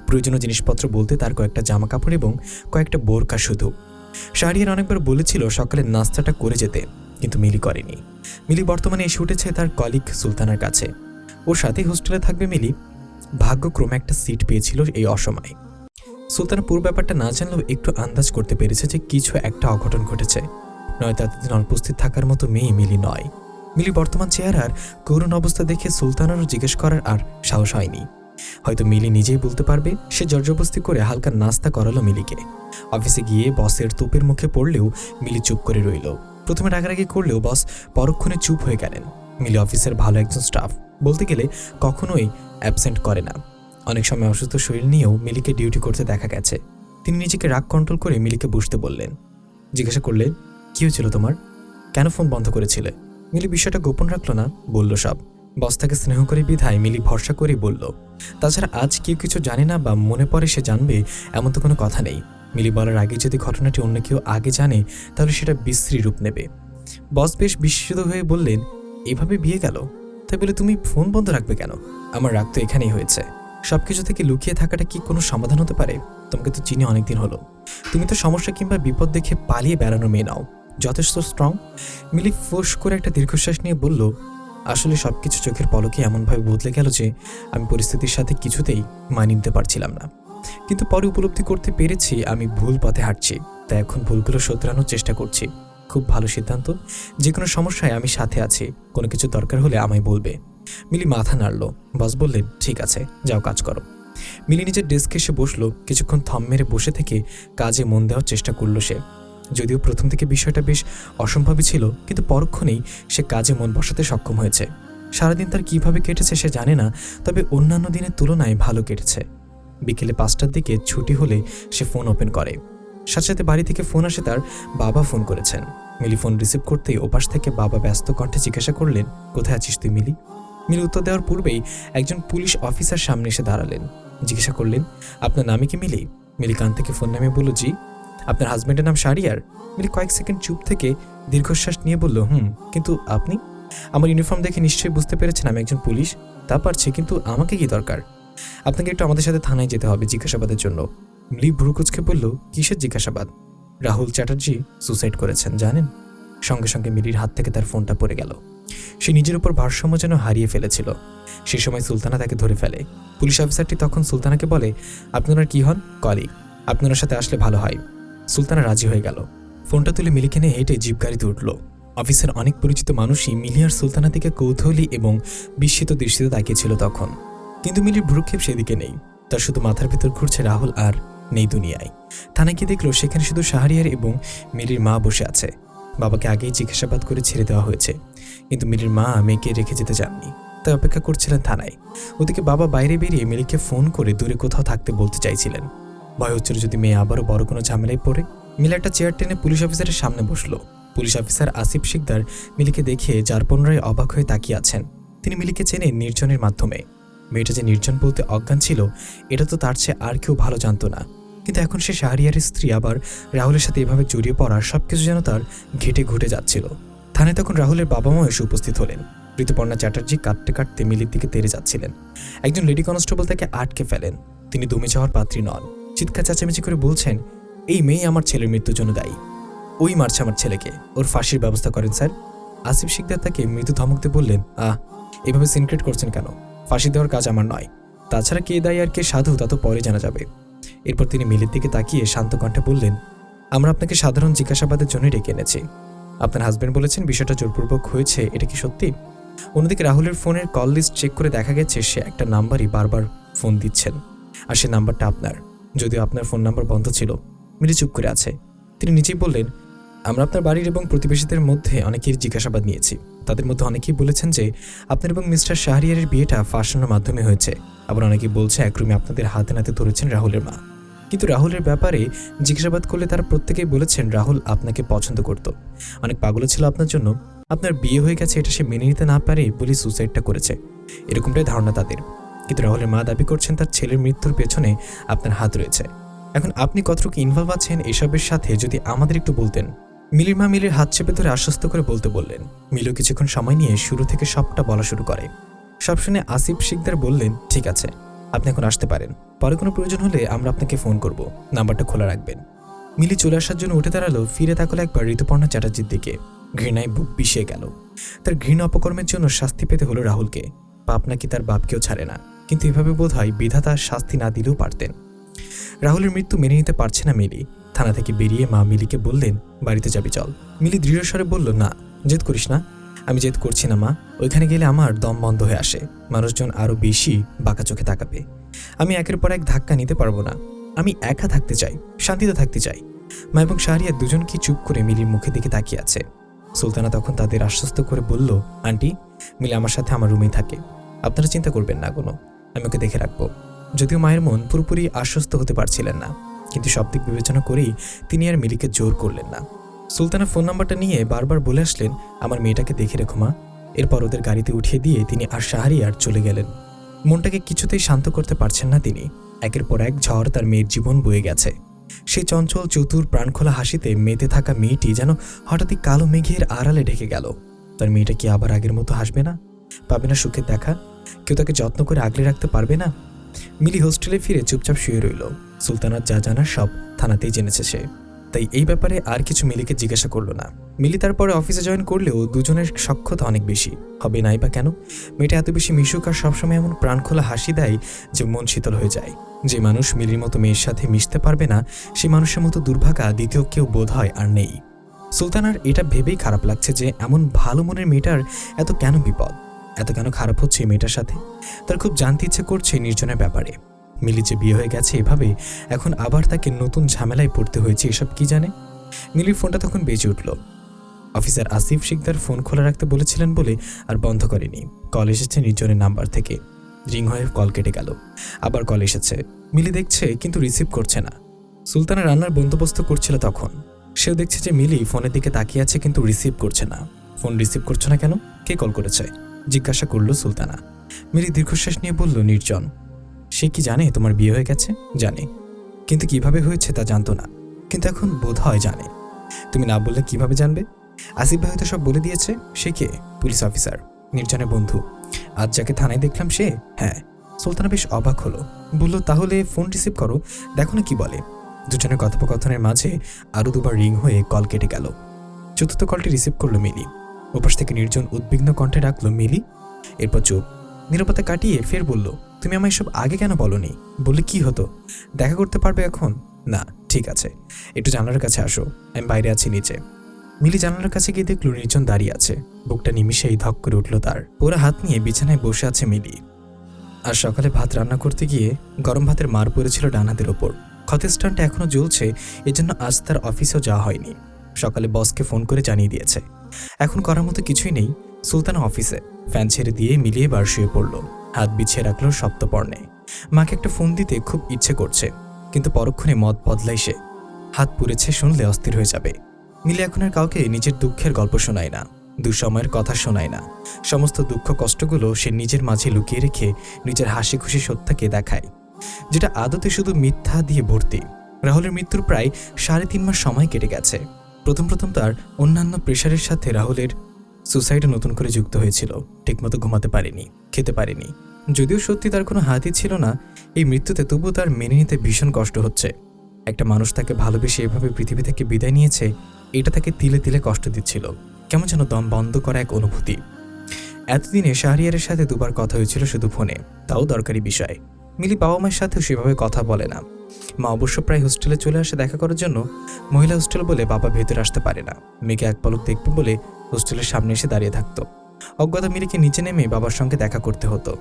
Speaker 1: প্রয়োজনীয় জিনিসপত্র বলতে তার কয়েকটা জামা কাপড় এবং কয়েকটা বোরকা শুধু। শাহরিয়ার অনেকবার বলেছিল সকালের নাস্তাটা করে যেতে, কিন্তু মিলি করেনি। মিলি বর্তমানে এসে উঠেছে তার কলিগ সুলতানার কাছে। ওর সাথেই হোস্টেলে থাকবে মিলি। ভাগ্যক্রমে একটা সিট পেয়েছিল এই অসময়ে। সুলতানা পুরো ব্যাপারটা না জানলেও একটু আন্দাজ করতে পেরেছে যে কিছু একটা অঘটন ঘটেছে। নয়তো এতদিন অনুপস্থিত থাকার মতো মেয়ে মিলি নয়। মিলি বর্তমান চেহারার করুণ অবস্থা দেখে সুলতানারও জিজ্ঞেস করার আর সাহস হয়নি। হয়তো মিলি নিজেই বলতে পারবে। সে জর্জবস্তি করে হালকা নাস্তা করালো মিলিকে। অফিসে গিয়ে বসের তোপের মুখে পড়লেও মিলি চুপ করে রইল। প্রথমে রাগারাগি করলেও বস পরক্ষণে চুপ হয়ে গেলেন। মিলি অফিসের ভালো একজন স্টাফ, বলতে গেলে কখনোই অ্যাবসেন্ট করে না। অনেক সময় অসুস্থ শরীর নিয়েও মিলিকে ডিউটি করতে দেখা গেছে। তিনি নিজেকে রাগ কন্ট্রোল করে মিলিকে বসতে বললেন। জিজ্ঞাসা করলেন, কি হয়েছিল তোমার? কেন ফোন বন্ধ করেছিলে? মিলি বিষয়টা গোপন রাখল না, বলল সব। বস তাকে স্নেহ করে বিধায় মিলি ভরসা করেই বলল। তাছাড়া আজ কেউ কিছু জানে না বা মনে পড়ে সে জানবে এমন তো কোনো কথা নেই। মিলি বলার আগে যদি ঘটনাটি অন্য কেউ আগে জানে তাহলে সেটা বিশ্রী রূপ নেবে। বস বেশ বিস্মিত হয়ে বললেন, এভাবে বিয়ে গেল? তাই বলে তুমি ফোন বন্ধ রাখবে কেন? আমার রাগ তো এখানেই হয়েছে। সবকিছু থেকে লুকিয়ে থাকাটা কি কোনো সমাধান হতে পারে? তোমাকে তো চিনি অনেকদিন হলো। তুমি তো সমস্যা কিংবা বিপদ দেখে পালিয়ে বেড়ানোর মেয়ে নাও, যথেষ্ট স্ট্রং। মিলি ফোঁস করে একটা দীর্ঘশ্বাস নিয়ে বলল, আসলে সবকিছু চোখের পলকে এমনভাবে বদলে গেল যে আমি পরিস্থিতির সাথে কিছুতেই মানিয়ে নিতে পারছিলাম না। কিন্তু পরে উপলব্ধি করতে পেরেছি আমি ভুল পথে হাঁটছি, তাই এখন ভুলগুলো শোধরানোর চেষ্টা করছি। খুব ভালো সিদ্ধান্ত। যে কোনো সমস্যায় আমি সাথে আছি, কোনো কিছু দরকার হলে আমায় বলবে। মিলি মাথা নাড়ল। বস বললেন, ঠিক আছে, যাও কাজ করো। মিলি নিজের ডেস্কে এসে বসলো। কিছুক্ষণ থম মেরে বসে থেকে কাজে মন দেওয়ার চেষ্টা করলো সে। যদিও প্রথম থেকে বিষয়টা বেশ অসম্ভবই ছিল, কিন্তু পরক্ষণেই সে কাজে মন বসাতে সক্ষম হয়েছে। সারাদিন তার কিভাবে কেটেছে সে জানে না, তবে অন্যান্য দিনের তুলনায় ভালো কেটেছে। বিকেলে 5টার দিকে ছুটি হলে সে ফোন ওপেন করে। সাথে সাথে বাড়ি থেকে ফোন আসে, তার বাবা ফোন করেছেন। মিলি ফোন রিসিভ করতেই ওপাশ থেকে বাবা ব্যস্ত কণ্ঠে জিজ্ঞাসা করলেন, কোথায় আছিস তুই মিলি? মিলি উত্তর দেওয়ার পূর্বেই একজন পুলিশ অফিসার সামনে এসে দাঁড়ালেন। জিজ্ঞাসা করলেন, আপনার নামই কি মিলি? মিলি কান থেকে ফোন নামিয়ে বলল, জি। আপনার হাজব্যান্ডের নাম শাহরিয়ার? মিলি কয়েক সেকেন্ড চুপ থেকে দীর্ঘশ্বাস নিয়ে বলল, কিন্তু আপনি? আমার ইউনিফর্ম দেখে নিশ্চয়ই বুঝতে পেরেছেন আমি একজন পুলিশ। তা পারছি, কিন্তু আমাকে কি দরকার? আপনাকে একটু আমাদের সাথে থানায় যেতে হবে জিজ্ঞাসাবাদের জন্য। মিলি ভ্রুকুচকে বলল, কিসের জিজ্ঞাসাবাদ? রাহুল চ্যাটার্জি সুসাইড করেছেন, জানেন? সঙ্গে সঙ্গে মিলির হাত থেকে তার ফোনটা পড়ে গেল। সে নিজের উপর ভারসাম্য যেন হারিয়ে ফেলেছিল। সে সময় সুলতানা তাকে ধরে ফেলে। পুলিশ অফিসারটি তখন সুলতানাকে বলে, আপনার কি হন? কলিগ। আপনার সাথে আসলে ভালো হয়। সুলতানা রাজি হয়ে গেল। ফোনটা তুলে মিলিকে নিয়ে হেঁটে জিপ গাড়িতে উঠল। অফিসের অনেক পরিচিত মানুষই মিলি আর সুলতানা দিকে কৌতূহলী এবং বিস্মিত দৃষ্টিতে তাকিয়েছিল তখন। কিন্তু মিলির ভ্রুক্ষেপ সেদিকে নেই। তার শুধু মাথার ভিতর ঘুরছে রাহুল আর নেই দুনিয়ায়। থানায় গিয়ে দেখলো সেখানে শুধু শাহরিয়ার এবং মিলির মা বসে আছে। বাবাকে আগেই জিজ্ঞাসাবাদ করে ছেড়ে দেওয়া হয়েছে, কিন্তু মিলির মা মেয়েকে রেখে যেতে চাননি, তাই অপেক্ষা করছিলেন থানায়। ওদিকে বাবা বাইরে বেরিয়ে মিলিকে ফোন করে দূরে কোথাও থাকতে বলতে চাইছিলেন। ভয় হচ্ছিল যদি মেয়ে আবারও বড় কোনো ঝামেলায় পড়ে। মিলি একটা চেয়ার টেনে পুলিশ অফিসারের সামনে বসলো। পুলিশ অফিসার আসিফ শিকদার মিলিকে দেখে যার পুনরায় অবাক হয়ে তাকিয়ে আছেন। তিনি মিলিকে চেনেন নির্জনের মাধ্যমে। মেয়েটা যে নির্জন বলতে অজ্ঞান ছিল এটা তো তার চেয়ে আর কেউ ভালো জানতো না, কিন্তু এখন সে শাহরিয়ারের স্ত্রী, আবার রাহুলের সাথে এভাবে জড়িয়ে পড়ার সবকিছু যেন তার ঘেটে ঘুটে যাচ্ছিল। থানায় তখন রাহুলের বাবা মাও এসে উপস্থিত হলেন। ঋতুপর্ণা চ্যাটার্জি কাঁদতে কাঁদতে মিলির দিকে তেড়ে যাচ্ছিলেন। একজন লেডি কনস্টেবল তাকে আটকে ফেলেন। তিনি দমে যাওয়ার পাত্রী নন। চিৎকার চেঁচামেচি করে বলছেন, এই মেয়ে আমার ছেলের মৃত্যুর জন্য দায়ী। ওই মারছে আমার ছেলেকে, ওর ফাঁসির ব্যবস্থা করেন স্যার। আসিফ শিকদার তাকে মৃদু ধমকতে বললেন, এভাবে সিনক্রেট করছেন কেন? ফাঁসি দেওয়ার কাজ আমার নয়। তাছাড়া কে দায়ী আর কে সাধু তা তো পরে জানা যাবে। এরপর তিনি মিলির দিকে তাকিয়ে শান্ত কণ্ঠে বললেন, আমরা আপনাকে সাধারণ জিজ্ঞাসাবাদের জন্যই ডেকে এনেছি। আপনার হাজব্যান্ড বলেছেন বিষয়টা জোরপূর্বক হয়েছে, এটা কি সত্যি? অন্যদিকে রাহুলের ফোনের কল লিস্ট চেক করে দেখা গেছে সে একটা নাম্বারই বারবার ফোন দিচ্ছেন, আর সে নাম্বারটা আপনার, যদিও আপনার ফোন নাম্বার বন্ধ ছিল। মিলি চুপ করে আছে। তিনি নিজেই বললেন, আমরা আপনার বাড়ির এবং প্রতিবেশীদের মধ্যে অনেকের জিজ্ঞাসাবাদ নিয়েছি। তাদের মধ্যে অনেকেই বলেছেন যে আপনার এবং মিস্টার শাহরিয়ারের বিয়েটা ফাঁসানোর মাধ্যমে হয়েছে। আবার অনেকেই বলছে এক রুমে আপনাদের হাতে নাতে ধরেছেন রাহুলের মা। কিন্তু রাহুলের ব্যাপারে জিজ্ঞাসাবাদ করলে তারা প্রত্যেকেই বলেছেন রাহুল আপনাকে পছন্দ করত, অনেক পাগল ছিল আপনার জন্য। আপনার বিয়ে হয়ে গেছে এটা সে মেনে নিতে না পারে বলে সুসাইডটা করেছে, এরকমটাই ধারণা তাদের। কিন্তু রাহুলের মা দাবি করছেন তার ছেলের মৃত্যুর পেছনে আপনার হাত রয়েছে। এখন আপনি কতটুকু ইনভলভ আছেন এসবের সাথে যদি আমাদের একটু বলতেন। মিলির মা মিলির হাত চেপে ধরে আশ্বস্ত করে বলতে বললেন। মিলিও কিছুক্ষণ সময় নিয়ে শুরু থেকে সবটা বলা শুরু করে। সব শুনে আসিফ শিকদার বললেন, ঠিক আছে, আপনি এখন আসতে পারেন। পরে কোনো প্রয়োজন হলে আমরা আপনাকে ফোন করব, নাম্বারটা খোলা রাখবেন। মিলি চলে আসার জন্য উঠে দাঁড়ালো। ফিরে তাকালো একবার ঋতুপর্ণা চ্যাটার্জির দিকে। ঘৃণায় বুক বিষিয়ে গেল। তার ঘৃণা অপকর্মের জন্য শাস্তি পেতে হলো রাহুলকে। পাপ নাকি তার বাপকেও ছাড়ে না, কিন্তু এভাবে বোধহয় বিধাতা শাস্তি না দিলেও পারতেন। রাহুলের মৃত্যু মেনে নিতে পারছে না মিলি। থানা থেকে বেরিয়ে মা মিলিকে বললেন, বাড়িতে যাবি চল। মিলি দৃঢ় স্বরে বলল, না, জেদ করিস না। আমি জেদ করছি না মা, ওইখানে গেলে আমার দম বন্ধ হয়ে আসে, মানুষজন আরো বেশি বাঁকা চোখে তাকাবে। আমি একের পর এক ধাক্কা নিতে পারবো না। আমি একা থাকতে চাই, শান্তিতে থাকতে চাই। মা এবং শাহরিয়ার দুজনকে চুপ করে মিলির মুখের দিকে তাকিয়ে আছে। সুলতানা তখন তাদের আশ্বস্ত করে বলল, আন্টি, মিলি আমার সাথে আমার রুমেই থাকে, আপনারা চিন্তা করবেন না কোনো, আমি ওকে দেখে রাখবো। যদিও মায়ের মন পুরোপুরি আশ্বস্ত হতে পারছিলেন না, কিন্তু সব দিক বিবেচনা করেই তিনি আর মিলিকে জোর করলেন না। সুলতানা ফোন নাম্বারটা নিয়ে বারবার বলে আসলেন, আমার মেয়েটাকে দেখে রেখো মা। এরপর ওদের গাড়িতে উঠিয়ে দিয়ে তিনি আর শাহরিয়ার চলে গেলেন। মনটাকে কিছুতেই শান্ত করতে পারছেন না তিনি। একের পর এক ঝড় তার মেয়ের জীবন বয়ে গেছে। সেই চঞ্চল চতুর প্রাণখোলা হাসিতে মেতে থাকা মেয়েটি যেন হঠাৎই কালো মেঘের আড়ালে ঢেকে গেল। তার মেয়েটা কি আবার আগের মতো হাসবে না? পাবে না সুখের দেখা? কেউ তাকে যত্ন করে আগলে রাখতে পারবে না? মিলি হোস্টেলে ফিরে চুপচাপ শুয়ে রইল। সুলতানার যা জানার সব থানাতেই জেনেছে সে, তাই এই ব্যাপারে আর কিছু মিলিকে জিজ্ঞাসা করল না। মিলি তারপরে অফিসে জয়েন করলেও দুজনের সখ্যতা অনেক বেশি হবে নাই বা কেন। মেয়েটা এত বেশি মিশুক আর সবসময় এমন প্রাণখোলা হাসি দেয় যে মন শীতল হয়ে যায়। যে মানুষ মিলির মতো মেয়ের সাথে মিশতে পারবে না, সেই মানুষের মতো দুর্ভাগা দ্বিতীয় কেউ বোধ হয় আর নেই। সুলতানার এটা ভেবেই খারাপ লাগছে যে এমন ভালো মনের মেয়েটার এত কেন বিপদ, এত কেন খারাপ হচ্ছে এই মেয়েটার সাথে। তার খুব জানতে ইচ্ছে করছে নির্জনের ব্যাপারে। মিলি যে বিয়ে হয়ে গেছে এভাবে, এখন আবার তাকে নতুন ঝামেলায় পড়তে হয়েছে, এসব কি জানে। মিলির ফোনটা তখন বেজে উঠল। অফিসার আসিফ শিকদার ফোন খোলা রাখতে বলেছিলেন বলে আর বন্ধ করেনি। কল এসেছে নির্জনের নাম্বার থেকে। রিং হয়ে কল কেটে গেল। আবার কল এসেছে। মিলি দেখছে কিন্তু রিসিভ করছে না। সুলতানা রান্নার বন্দোবস্ত করছিল তখন। সেও দেখছে যে মিলি ফোনের দিকে তাকিয়ে আছে কিন্তু রিসিভ করছে না। ফোন রিসিভ করছো না কেন? কে কল করেছে? জিজ্ঞাসা করল সুলতানা। মিলি দীর্ঘশ্বাস নিয়ে বলল, নির্জন। সে কি জানে তোমার বিয়ে হয়ে গেছে? জানে, কিন্তু কিভাবে হয়েছে তা জানতো না। কিন্তু এখন বোধ হয় জানে। তুমি না বললে কিভাবে জানবে? আসিফ ভাই হয়তো সব বলে দিয়েছে। সে কে? পুলিশ অফিসার, নির্জনের বন্ধু। আজ যাকে থানায় দেখলাম সে? হ্যাঁ। সুলতানা বেশ অবাক হলো। বলল, তাহলে ফোন রিসিভ করো, দেখো না কি বলে। দুজনের কথোপকথনের মাঝে আরও দুবার রিং হয়ে কল কেটে গেল। চতুর্থ কলটি রিসিভ করলো মিলি। ওপাশ থেকে নির্জন উদ্বিগ্ন কণ্ঠে ডাকলো, মিলি। এরপর চুপ। নীরবতা কাটিয়ে ফের বলল, তুমি আমায় সব আগে কেন বলনি? বললে কি হতো? দেখা করতে পারবে এখন? না, ঠিক আছে, একটু জানালার কাছে আসো, আমি বাইরে আছি নিচে। মিলি জানালার কাছে গিয়ে দেখল নির্জন দাঁড়িয়ে আছে। বুকটা নিমিষেই ধক করে উঠল তার। ওরা হাত নিয়ে বিছানায় বসে আছে মিলি। আর সকালে ভাত রান্না করতে গিয়ে গরম ভাতের মার পড়েছিল ডান হাতের ওপর। ক্ষতের স্টানটা এখনো জ্বলছে, এজন্য আজ তার অফিসেও যাওয়া হয়নি। সকালে বসকে ফোন করে জানিয়ে দিয়েছে। এখন করার মতো কিছুই নেই। সুলতানা অফিসে ফ্যান ছেড়ে দিয়ে মিলিয়ে বার শুয়ে পড়ল। হাত বিছিয়ে রাখলো সপ্তপর্ণে। মাকে একটা ফোন দিতে খুব ইচ্ছে করছে, কিন্তু পরক্ষণে মত বদলাই সে। হাত পুড়েছে শুনলে অস্থির হয়ে যাবে। মিলি এখন আর কাউকে নিজের দুঃখের গল্প শোনায় না, দুঃসময়ের কথা শোনায় না। সমস্ত দুঃখ কষ্টগুলো সে নিজের মাঝে লুকিয়ে রেখে নিজের হাসি খুশি সত্যাকে দেখায়, যেটা আদতে শুধু মিথ্যা দিয়ে ভর্তি। রাহুলের মৃত্যুর প্রায় 3.5 মাস সময় কেটে গেছে। প্রথম তার অন্যান্য প্রেশারের সাথে রাহুলের সুসাইডে নতুন করে যুক্ত হয়েছিল। ঠিকমতো ঘুমাতে পারেনি, খেতে পারেনি। যদিও সত্যি তার কোনো হাতই ছিল না এই মৃত্যুতে, তবুও তার মেনে নিতে ভীষণ কষ্ট হচ্ছে। একটা মানুষ তাকে ভালোবেসে এভাবে পৃথিবী থেকে বিদায় নিয়েছে, এটা তাকে তিলে তিলে কষ্ট দিচ্ছিল। কেমন যেন দম বন্ধ করা এক অনুভূতি। এতদিনে শাহরিয়ারের সাথে 2বার কথা হয়েছিল শুধু ফোনে, তাও দরকারি বিষয়। মিলি বাবা মায়ের সাথেও সেভাবে কথা বলে না। মা অবশ্য প্রায় হোস্টেলে চলে আসে দেখা করার জন্য। মহিলা হোস্টেল বলে বাবা ভেতরে আসতে পারে না। মেয়েকে এক পলক দেখবে বলে হোস্টেলের সামনে এসে দাঁড়িয়ে থাকতো। অজ্ঞাত মিলিকে নিচে নেমে বাবার সঙ্গে দেখা করতে হতো।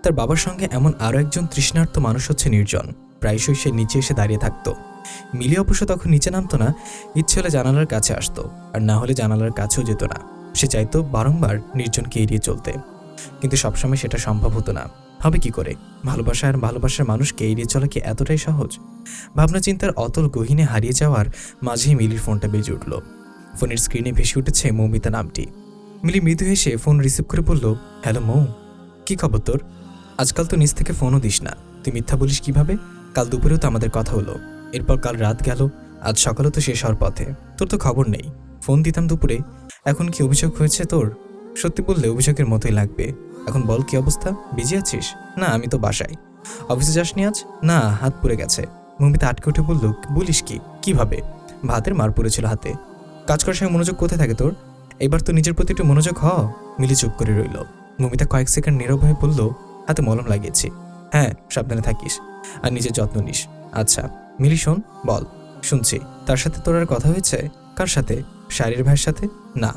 Speaker 1: তার বাবার সঙ্গে এমন আরও একজন তৃষ্ণার্ত মানুষ হচ্ছে নির্জন। প্রায়শই সে নিচে এসে দাঁড়িয়ে থাকতো। মিলি অবশ্য তখন নিচে নামতো না, ইচ্ছে হলে জানালার কাছে আসতো, আর না হলে জানালার কাছেও যেত না। সে চাইতো বারংবার নির্জনকে এড়িয়ে চলতে, কিন্তু সবসময় সেটা সম্ভব হতো না। হবে কি করে? ভালোবাসা আর ভালোবাসার মানুষকে এড়িয়ে চলা কি এতটাই সহজ? ভাবনা চিন্তার অতল গহীনে হারিয়ে যাওয়ার মাঝেই মিলির ফোনটা বেজে উঠল। ফোনের স্ক্রিনে ভেসে উঠেছে মৌমিতা নামটি। মিলি মৃদু হেসে ফোন রিসিভ করে বলল, হ্যালো মৌ, কি খবর তোর? আজকাল তো নিজ থেকে ফোনও দিস না। তুই মিথ্যা বলিস কিভাবে? কাল দুপুরেও তো আমাদের কথা হলো, এরপর কাল রাত গেল, আজ সকালে তো শেষ হওয়ার পথে, তোর তো খবর নেই। ফোন দিতাম দুপুরে। এখন কি অভিযোগ হয়েছে তোর? সত্যি বললে অভিযোগের মতোই লাগবে। এখন বল কি অবস্থা? বিজি আছিস? না, আমি তো বাসায়। অফিসে যাসনি আজ? না, হাত পুড়ে গেছে। মৌমিতা আটকে উঠে বলল, বলিস কি? কিভাবে? ভাতের মার পড়েছিল হাতে। কাজ করার সময় মনোযোগ কোথায় থাকে তোর? এবার তো নিজের প্রতি একটু মনোযোগ হ। মিলি চুপ করে রইল। মৌমিতা কয়েক সেকেন্ড নীরব হয়ে বলল, হাতে মলম লাগিয়েছি। হ্যাঁ, সাবধানে থাকিস আর নিজের যত্ন নিস। আচ্ছা মিলি শোন, বল। শুনছি। তার সাথে তোর আর কথা হয়েছে? কার সাথে? শাড়ির ভাইয়ের সাথে? না।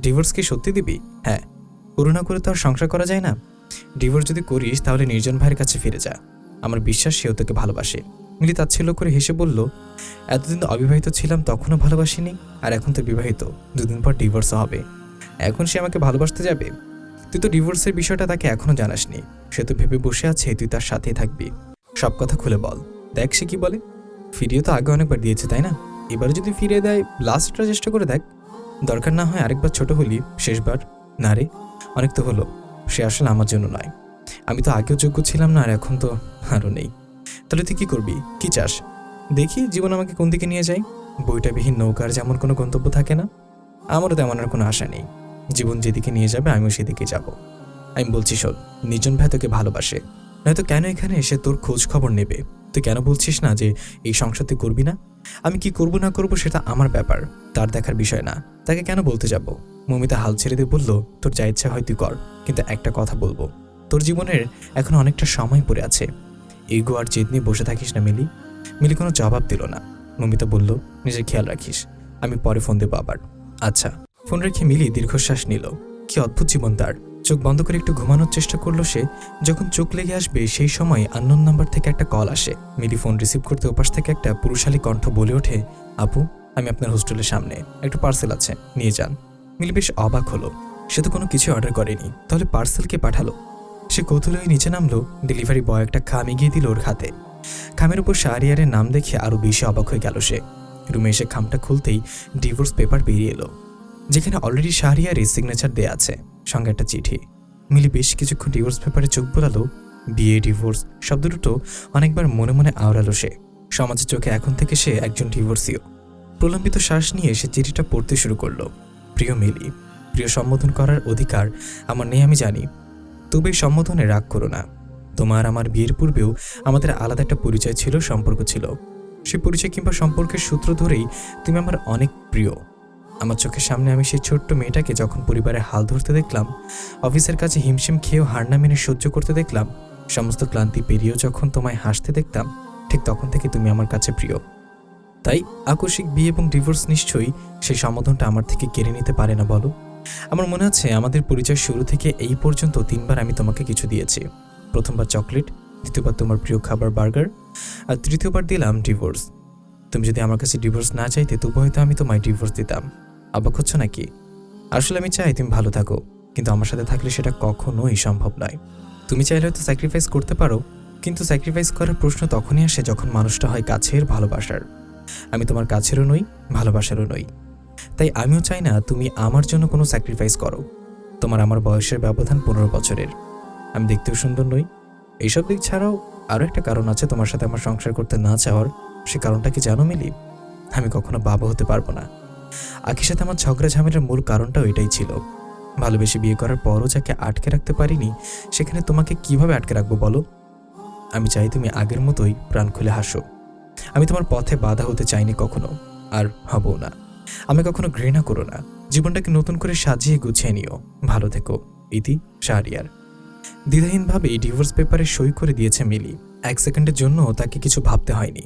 Speaker 1: ডিভোর্স কি সত্যি দিবি? হ্যাঁ। করুণা করে তো আর সংসার করা যায় না। ডিভোর্স যদি করিস তাহলে নির্জন ভাইয়ের কাছে ফিরে যা। আমার বিশ্বাস সেও তোকে ভালোবাসে। মিলি তাচ্ছিল্য করে হেসে বলল, এতদিন তো অবিবাহিত ছিলাম, তখনও ভালোবাসিনি, আর এখন তো বিবাহিত, 2 দিন পর ডিভোর্সও হবে। এখন সে আমাকে ভালোবাসতে যাবে? তুই তো ডিভোর্সের বিষয়টা তাকে এখনো জানাসনি। সে তো ভেবে বসে আছে তুই তার সাথেই থাকবি। সব কথা খুলে বল, দেখ সে কি বলে। ফিরিয়ে তো আগে অনেকবার দিয়েছে, তাই না? এবারে যদি ফিরিয়ে দেয়, লাস্টটা চেষ্টা করে দেখ। দরকার না হয় আরেকবার ছোট হলি, শেষবার। না রে, অনেক তো হলো। সে আসলে আমার জন্য নয়। আমি তো আগেও যোগ্য ছিলাম না, আর এখন তো আরও নেই। তাহলে তুই কী করবি? কী চাস? দেখি জীবন আমাকে কোন দিকে নিয়ে যায়। বইটাবিহীন নৌকার যেমন কোনো গন্তব্য থাকে না, আমারও তেমন আর কোনো আশা নেই। জীবন যেদিকে নিয়ে যাবে আমিও সেদিকে যাব। আমি বলছি শোন, নির্জন ভাই তোকে ভালোবাসে, নয়তো কেন এখানে এসে তোর খোঁজ খবর নেবে? তুই কেন বলছিস না যে এই সংসার তুই করবি না? আমি কি করব না করব সেটা আমার ব্যাপার, তার দেখার বিষয় না। তাকে কেন বলতে যাব? মমিতা হাল ছেড়ে দিয়ে বলল, তোর যা ইচ্ছা হয় তুই কর, কিন্তু একটা কথা বলবো, তোর জীবনের এখন অনেকটা সময় পড়ে আছে। ইগো আর জেদ নিয়ে বসে থাকিস না মিলি। মিলি কোনো জবাব দিল না। মমিতা বলল, নিজের খেয়াল রাখিস, আমি পরে ফোন দেবো আবার। আচ্ছা। ফোন রেখে মিলি দীর্ঘশ্বাস নিল। কি অদ্ভুত জীবন তার। চোখ বন্ধ করে একটু ঘুমানোর চেষ্টা করলো সে। যখন চোখ লেগে আসবে সেই সময় আননোন নাম্বার থেকে একটা কল আসে। মিলি ফোন রিসিভ করতে ওপাশ থেকে একটা পুরুষালী কণ্ঠ বলে ওঠে, আপু, আমি আপনার হোস্টেলের সামনে, একটা পার্সেল আছে, নিয়ে যান। মিলি বেশ অবাক হলো। সে তো কোনো কিছু অর্ডার করেনি, তাহলে পার্সেল কে পাঠালো? সে কৌতূহল হয়ে নিচে নামলো। ডেলিভারি বয় একটা খাম এগিয়ে দিল ওর হাতে। খামের উপর শাহরিয়ারের নাম দেখে আরও বেশি অবাক হয়ে গেল সে। রুমে এসে খামটা খুলতেই ডিভোর্স পেপার বেরিয়ে এলো, যেখানে অলরেডি শাহরিয়ারের সিগনেচার দেয়া আছে, সঙ্গে একটা চিঠি। মিলি বেশ কিছুক্ষণ ডিভোর্স পেপারে চোখ বোলালো। বিয়ে, ডিভোর্স শব্দ দুটো অনেকবার মনে মনে আওড়ালো সে। সমাজের চোখে এখন থেকে সে একজন ডিভোর্সিও। প্রলম্বিত শ্বাস নিয়ে সে চিঠিটা পড়তে শুরু করলো। প্রিয় মিলি, প্রিয় সম্বোধন করার অধিকার আমার নেই আমি জানি, তবে এই সম্বোধনে রাগ করো না। তোমার আমার বিয়ের পূর্বেও আমাদের আলাদা একটা পরিচয় ছিল, সম্পর্ক ছিল। সে পরিচয় কিংবা সম্পর্কের সূত্র ধরেই তুমি আমার অনেক প্রিয়। আমার চোখের সামনে আমি সেই ছোট্ট মেয়েটাকে যখন পরিবারে হাল ধরতে দেখলাম, অফিসের কাছে হিমশিম খেয়েও হার না মেনে সহ্য করতে দেখলাম, সমস্ত ক্লান্তি পেরিয়েও যখন তোমায় হাসতে দেখতাম, ঠিক তখন থেকে তুমি আমার কাছে প্রিয়। তাই আকস্মিক বিয়ে এবং ডিভোর্স নিশ্চয়ই সেই সম্বোধনটা আমার থেকে কেড়ে নিতে পারে না, বলো? আমার মনে আছে আমাদের পরিচয় শুরু থেকে এই পর্যন্ত 3বার আমি তোমাকে কিছু দিয়েছি। প্রথমবার চকলেট, দ্বিতীয়বার তোমার প্রিয় খাবার বার্গার, আর তৃতীয়বার দিলাম ডিভোর্স। তুমি যদি আমার কাছে ডিভোর্স না চাইতে তবু হয়তো আমি তোমায় ডিভোর্স দিতাম। অবাক হচ্ছ নাকি? আসলে আমি চাই তুমি ভালো থাকো, কিন্তু আমার সাথে থাকলে সেটা কখনোই সম্ভব নয়। তুমি চাইলে হয়তো স্যাক্রিফাইস করতে পারো, কিন্তু স্যাক্রিফাইস করার প্রশ্ন তখনই আসে যখন মানুষটা হয় কাছের, ভালোবাসার। আমি তোমার কাছেরও নই, ভালোবাসারও নই। তাই আমিও চাই না তুমি আমার জন্য কোনো স্যাক্রিফাইস করো। তোমার আমার বয়সের ব্যবধান 15 বছরের। আমি দেখতেও সুন্দর নই। এইসব দিক ছাড়াও আরও একটা কারণ আছে তোমার সাথে আমার সংসার করতে না চাওয়ার। সে কারণটা কি জানো মিলি? আমি কখনো বাবা হতে পারবো না। আখির সাথে আমার ঝগড়া ঝামেলার মূল কারণটাও এটাই ছিল। ভালোবেসে বিয়ে করার পরও যাকে আটকে রাখতে পারিনি, সেখানে তোমাকে কিভাবে আটকে রাখবো বলো? আমি চাই তুমি আগের মতোই প্রাণ খুলে হাসো। আমি তোমার পথে বাধা হতে চাইনি কখনো, আর হবও না। আমি কখনো ঘৃণা করো না। জীবনটাকে নতুন করে সাজিয়ে গুছিয়ে নিও। ভালো থেকো। ইতি, শাহরিয়ার। দ্বিধাহীনভাবে ডিভোর্স পেপারে সই করে দিয়েছে মিলি। 1 সেকেন্ডের জন্য তাকে কিছু ভাবতে হয়নি,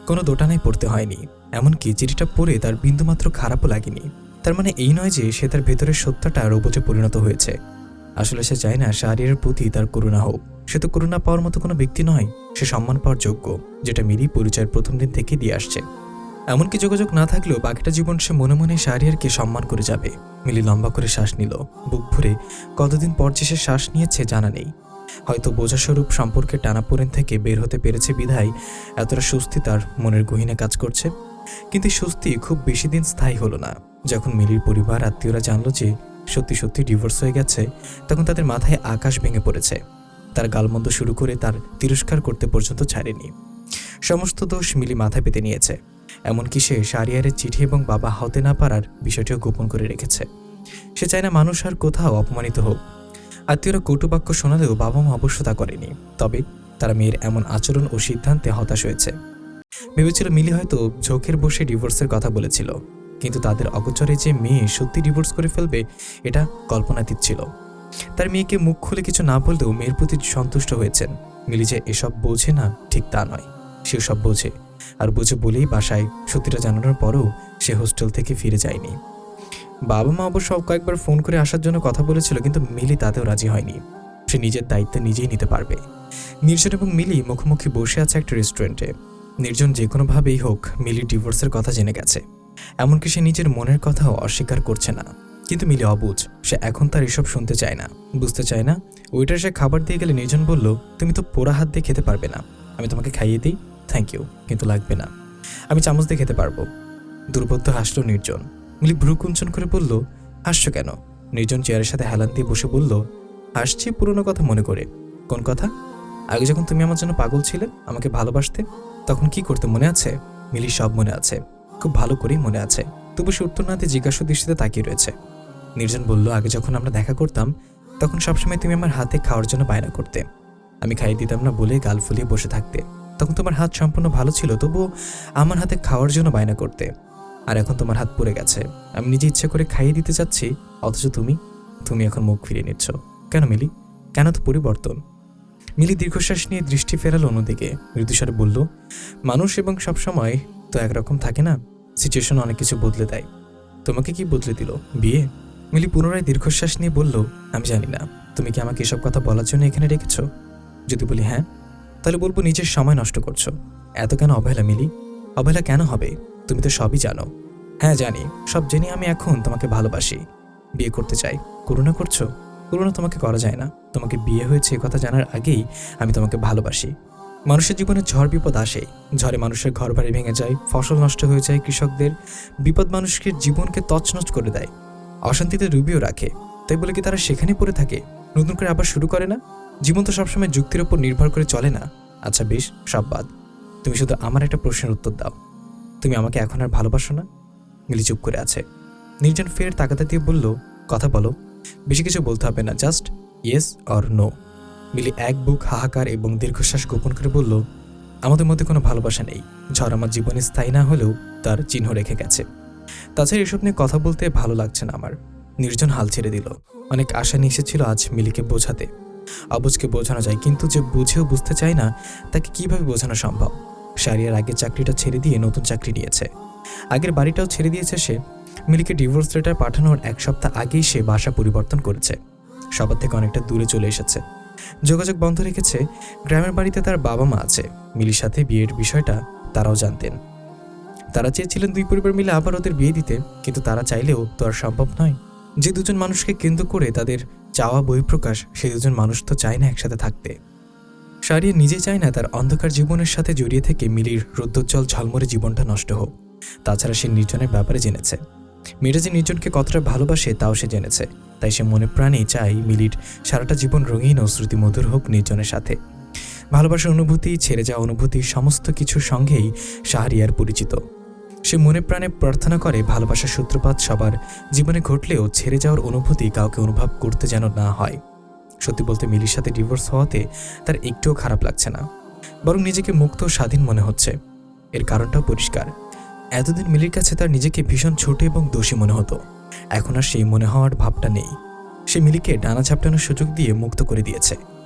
Speaker 1: কোনো দোটানায় পড়তে হয়নি। এমনকি চিঠিটা পড়ে তার বিন্দুমাত্র খারাপও লাগেনি। তার মানে এই নয় যে সে তার ভেতরের সত্যটা রোবটে পরিণত হয়েছে। আসলে সে চায় না শাহরিয়ারের প্রতি তার করুণা হোক। সে তো করুণা পাওয়ার মতো কোনো ব্যক্তি নয়, সে সম্মান পাওয়ার যোগ্য, যেটা মিলি পরিচয়ের প্রথম দিন থেকে দিয়ে আসছে। এমনকি যোগাযোগ না থাকলেও বাকিটা জীবন সে মনে মনে শাহরিয়ারকে সম্মান করে যাবে। মিলি লম্বা করে শ্বাস নিল। বুক ভরে কতদিন পর যে সে শ্বাস নিয়েছে জানা নেই। হয়তো বোঝাস্বরূপ সম্পর্কে টানাপোড়েন থেকে বের হতে পেরেছে বিধায় এতটা স্বস্তি তার মনের গহীনে কাজ করছে। কিন্তু স্বস্তি খুব বেশি দিন স্থায়ী হলো না। যখন মিলির পরিবার আত্মীয়রা জানলো যে সত্যি সত্যি ডিভোর্স হয়ে গেছে, তখন তাদের মাথায় আকাশ ভেঙে পড়েছে। তার গালমন্দ শুরু করে তার তিরস্কার করতে পর্যন্ত ছাড়েনি। সমস্ত দোষ মিলি মাথায় পেতে নিয়েছে। এমনকি সে শাহরিয়ারের চিঠি এবং বাবা হতে না পারার বিষয়টিও গোপন করে রেখেছে। সে চায় না মানুষ আর কোথাও অপমানিত হোক। আত্মীয়রা কটুবাক্য শোনালেও বাবা মা অবশ্য তা করেনি। তবে তারা মেয়ের এমন আচরণ ও সিদ্ধান্তে হতাশ হয়েছে। ভেবেছিল মিলি হয়তো ঝোঁকের বসে ডিভোর্সের কথা বলেছিল, কিন্তু তাদের অগোচরে যে মেয়ে সত্যি ডিভোর্স করে ফেলবে এটা কল্পনাতীত ছিল। তার মেয়েকে মুখ খুলে কিছু না বললেও মেয়ের প্রতি সন্তুষ্ট হয়েছেন। মিলি যে এসব বোঝে না ঠিক তা নয়, সে সব বোঝে। আর বুঝে বলেই বাসায় সত্যিটা জানানোর পরও সে হোস্টেল থেকে ফিরে যায়নি। বাবা মা অবশ্য কয়েকবার ফোন করে আসার জন্য কথা বলেছিল, কিন্তু মিলি তাতেও রাজি হয়নি। সে নিজের দায়িত্ব নিজেই নিতে পারবে। নির্জন এবং মিলি মুখোমুখি বসে আছে একটা রেস্টুরেন্টে। নির্জন যে কোনোভাবেই হোক মিলির ডিভোর্সের কথা জেনে গেছে। এমনকি সে নিজের মনের কথাও অস্বীকার করছে না। কিন্তু মিলি অবুঝ। সে এখন তার এসব শুনতে চায় না, বুঝতে চায় না। ওইটার সে খাবার দিয়ে গেলে নির্জন বলল, তুমি তো পোড়া হাত দিয়ে খেতে পারবে না, আমি তোমাকে খাইয়ে দিই। থ্যাংক ইউ, কিন্তু লাগবে না, আমি চামচ দিয়ে খেতে পারবো। দুর্বোধ্য হাসল নির্জন। মিলি ভ্রু কুঞ্চন করে বলল, হাসছো কেন? নির্জন চেয়ারের সাথে হেলান দিয়ে বসে বলল, হাসছি পুরনো কথা মনে করে। কোন কথা? আগে যখন তুমি আমার জন্য পাগল ছিলে, আমাকে ভালোবাসতে, তখন কি করতে মনে আছে? মিলি সব মনে আছে, খুব ভালো করেই মনে আছে। তবু সে উত্তর না দিয়ে জিজ্ঞাসা দৃষ্টিতে তাকিয়ে রয়েছে। নির্জন বলল, আগে যখন আমরা দেখা করতাম তখন সবসময় তুমি আমার হাতে খাওয়ার জন্য বায়না করতে। আমি খাইয়ে দিতাম না বলে গাল ফুলিয়ে বসে থাকতে। তখন তোমার হাত সম্পূর্ণ ভালো ছিল, তবুও আমার হাতে খাওয়ার জন্য বায়না করতে। আর এখন তোমার হাত পুড়ে গেছে, আমি নিজে ইচ্ছে করে খাইয়ে দিতে চাচ্ছি, অথচ তুমি এখন মুখ ফিরিয়ে নিচ্ছ কেন মিলি? কেন তো পরিবর্তন? মিলি দীর্ঘশ্বাস নিয়ে দৃষ্টি ফেরালো অন্যদিকে। মৃদুস্বরে বলল, মানুষ এবং সবসময় তো একরকম থাকে না, সিচুয়েশন অনেক কিছু বদলে দেয়। তোমাকে কি বদলে দিল? বিয়ে? মিলি পুনরায় দীর্ঘশ্বাস নিয়ে বলল, আমি জানি না তুমি কি আমাকে এসব কথা বলার জন্য এখানে রেখেছ। যদি বলি হ্যাঁ, তাহলে বলবো নিজের সময় নষ্ট করছো। এত কেন অবহেলা মিলি? অবহেলা কেন হবে? তুমি তো সবই জানো। হ্যাঁ জানি, সব জেনে আমি এখন তোমাকে ভালোবাসি, বিয়ে করতে চাই। করুণা করছো? করুণা তোমাকে করা যায় না। তোমাকে বিয়ে হয়েছে এ কথা জানার আগেই আমি তোমাকে ভালোবাসি। মানুষের জীবনে ঝড় বিপদ আসে, ঝড়ে মানুষের ঘর বাড়ি ভেঙে যায়, ফসল নষ্ট হয়ে যায় কৃষকদের। বিপদ মানুষকে জীবনকে তছনছ করে দেয়, অশান্তিতে ডুবিয়েও রাখে। তাই বলে কি তারা সেখানে পড়ে থাকে, নতুন করে আবার শুরু করে না? জীবন তো সবসময় যুক্তির ওপর নির্ভর করে চলে না। আচ্ছা বেশ, সব বাদ, তুমি শুধু আমার একটা প্রশ্নের উত্তর দাও। তুমি আমাকে এখন আর ভালোবাসো না? মিলি চুপ করে আছে। নির্জন ফের তাকাতা দিয়ে বলল, কথা বলো, বেশি কিছু বলতে হবে না, জাস্ট ইয়েস অর নো। মিলি এক বুক হাহাকার এবং দীর্ঘশ্বাস গোপন করে বলল, আমাদের মধ্যে কোনো ভালোবাসা নেই। ঝড় আমার জীবনে স্থায়ী না হলেও তার চিহ্ন রেখে গেছে। তাছাড়া এসব নিয়ে কথা বলতে ভালো লাগছে না আমার। নির্জন হাল ছেড়ে দিল। অনেক আশা নিয়ে এসেছিল আজ মিলিকে বোঝাতে। অবুজকে বোঝানো যায়, কিন্তু যে বুঝেও বুঝতে চায় না তাকে কিভাবে বোঝানো সম্ভব? শারিয়ার আগের চাকরিটা ছেড়ে দিয়ে নতুন চাকরি নিয়েছে, আগের বাড়িটাও ছেড়ে দিয়েছে সে। মিলিকে ডিভোর্স লেটার পাঠানোর এক সপ্তাহ আগেই সে বাসা পরিবর্তন করেছে, সবার থেকে অনেকটা দূরে চলে এসেছে। যোগাযোগ বন্ধ রেখেছে। গ্রামের বাড়িতে তার বাবা মা আছে। মিলির সাথে বিয়ের বিষয়টা তারাও জানতেন। তারা চেয়েছিলেন দুই পরিবার মিলে আবার ওদের বিয়ে দিতে, কিন্তু তারা চাইলেও তো আর সম্ভব নয়। যে দুজন মানুষকে কেন্দ্র করে তাদের চাওয়া বহিঃপ্রকাশ, সেই দুজন মানুষ তো চায় না একসাথে থাকতে। শারিয়া নিজে চায় না তার অন্ধকার জীবনের সাথে জড়িয়ে থেকে মিলির রৌদ্রোজ্জ্বল ঝলমরে জীবনটা নষ্ট হোক। তাছাড়া সে নির্জনের ব্যাপারে জেনেছে, মেয়েটা যে নির্জনকে কতটা ভালোবাসে তাও সে জেনেছে। তাই সে মনে প্রাণে চায় মিলির সারাটা জীবন রঙিন ও স্মৃতি মধুর হোক নির্জনের সাথে। ভালোবাসার অনুভূতি, ছেড়ে যাওয়া অনুভূতি, সমস্ত কিছুর সঙ্গেই শাহরিয়ার পরিচিত। সে মনে প্রাণে প্রার্থনা করে ভালোবাসার সূত্রপাত সবার জীবনে ঘটলেও ছেড়ে যাওয়ার অনুভূতি কাউকে অনুভব করতে যেন না হয়। সত্যি বলতে মিলির সাথে ডিভোর্স হওয়াতে তার একটুও খারাপ লাগছে না, বরং নিজেকে মুক্ত ও স্বাধীন মনে হচ্ছে। এর কারণটাও পরিষ্কার। এতদিন মিলির কাছে তার নিজেকে ভীষণ ছোট এবং দোষী মনে হতো, এখন আর সেই মনে হওয়ার ভাবটা নেই। সে মিলিকে ডানা ঝাপটানোর সুযোগ দিয়ে মুক্ত করে দিয়েছে।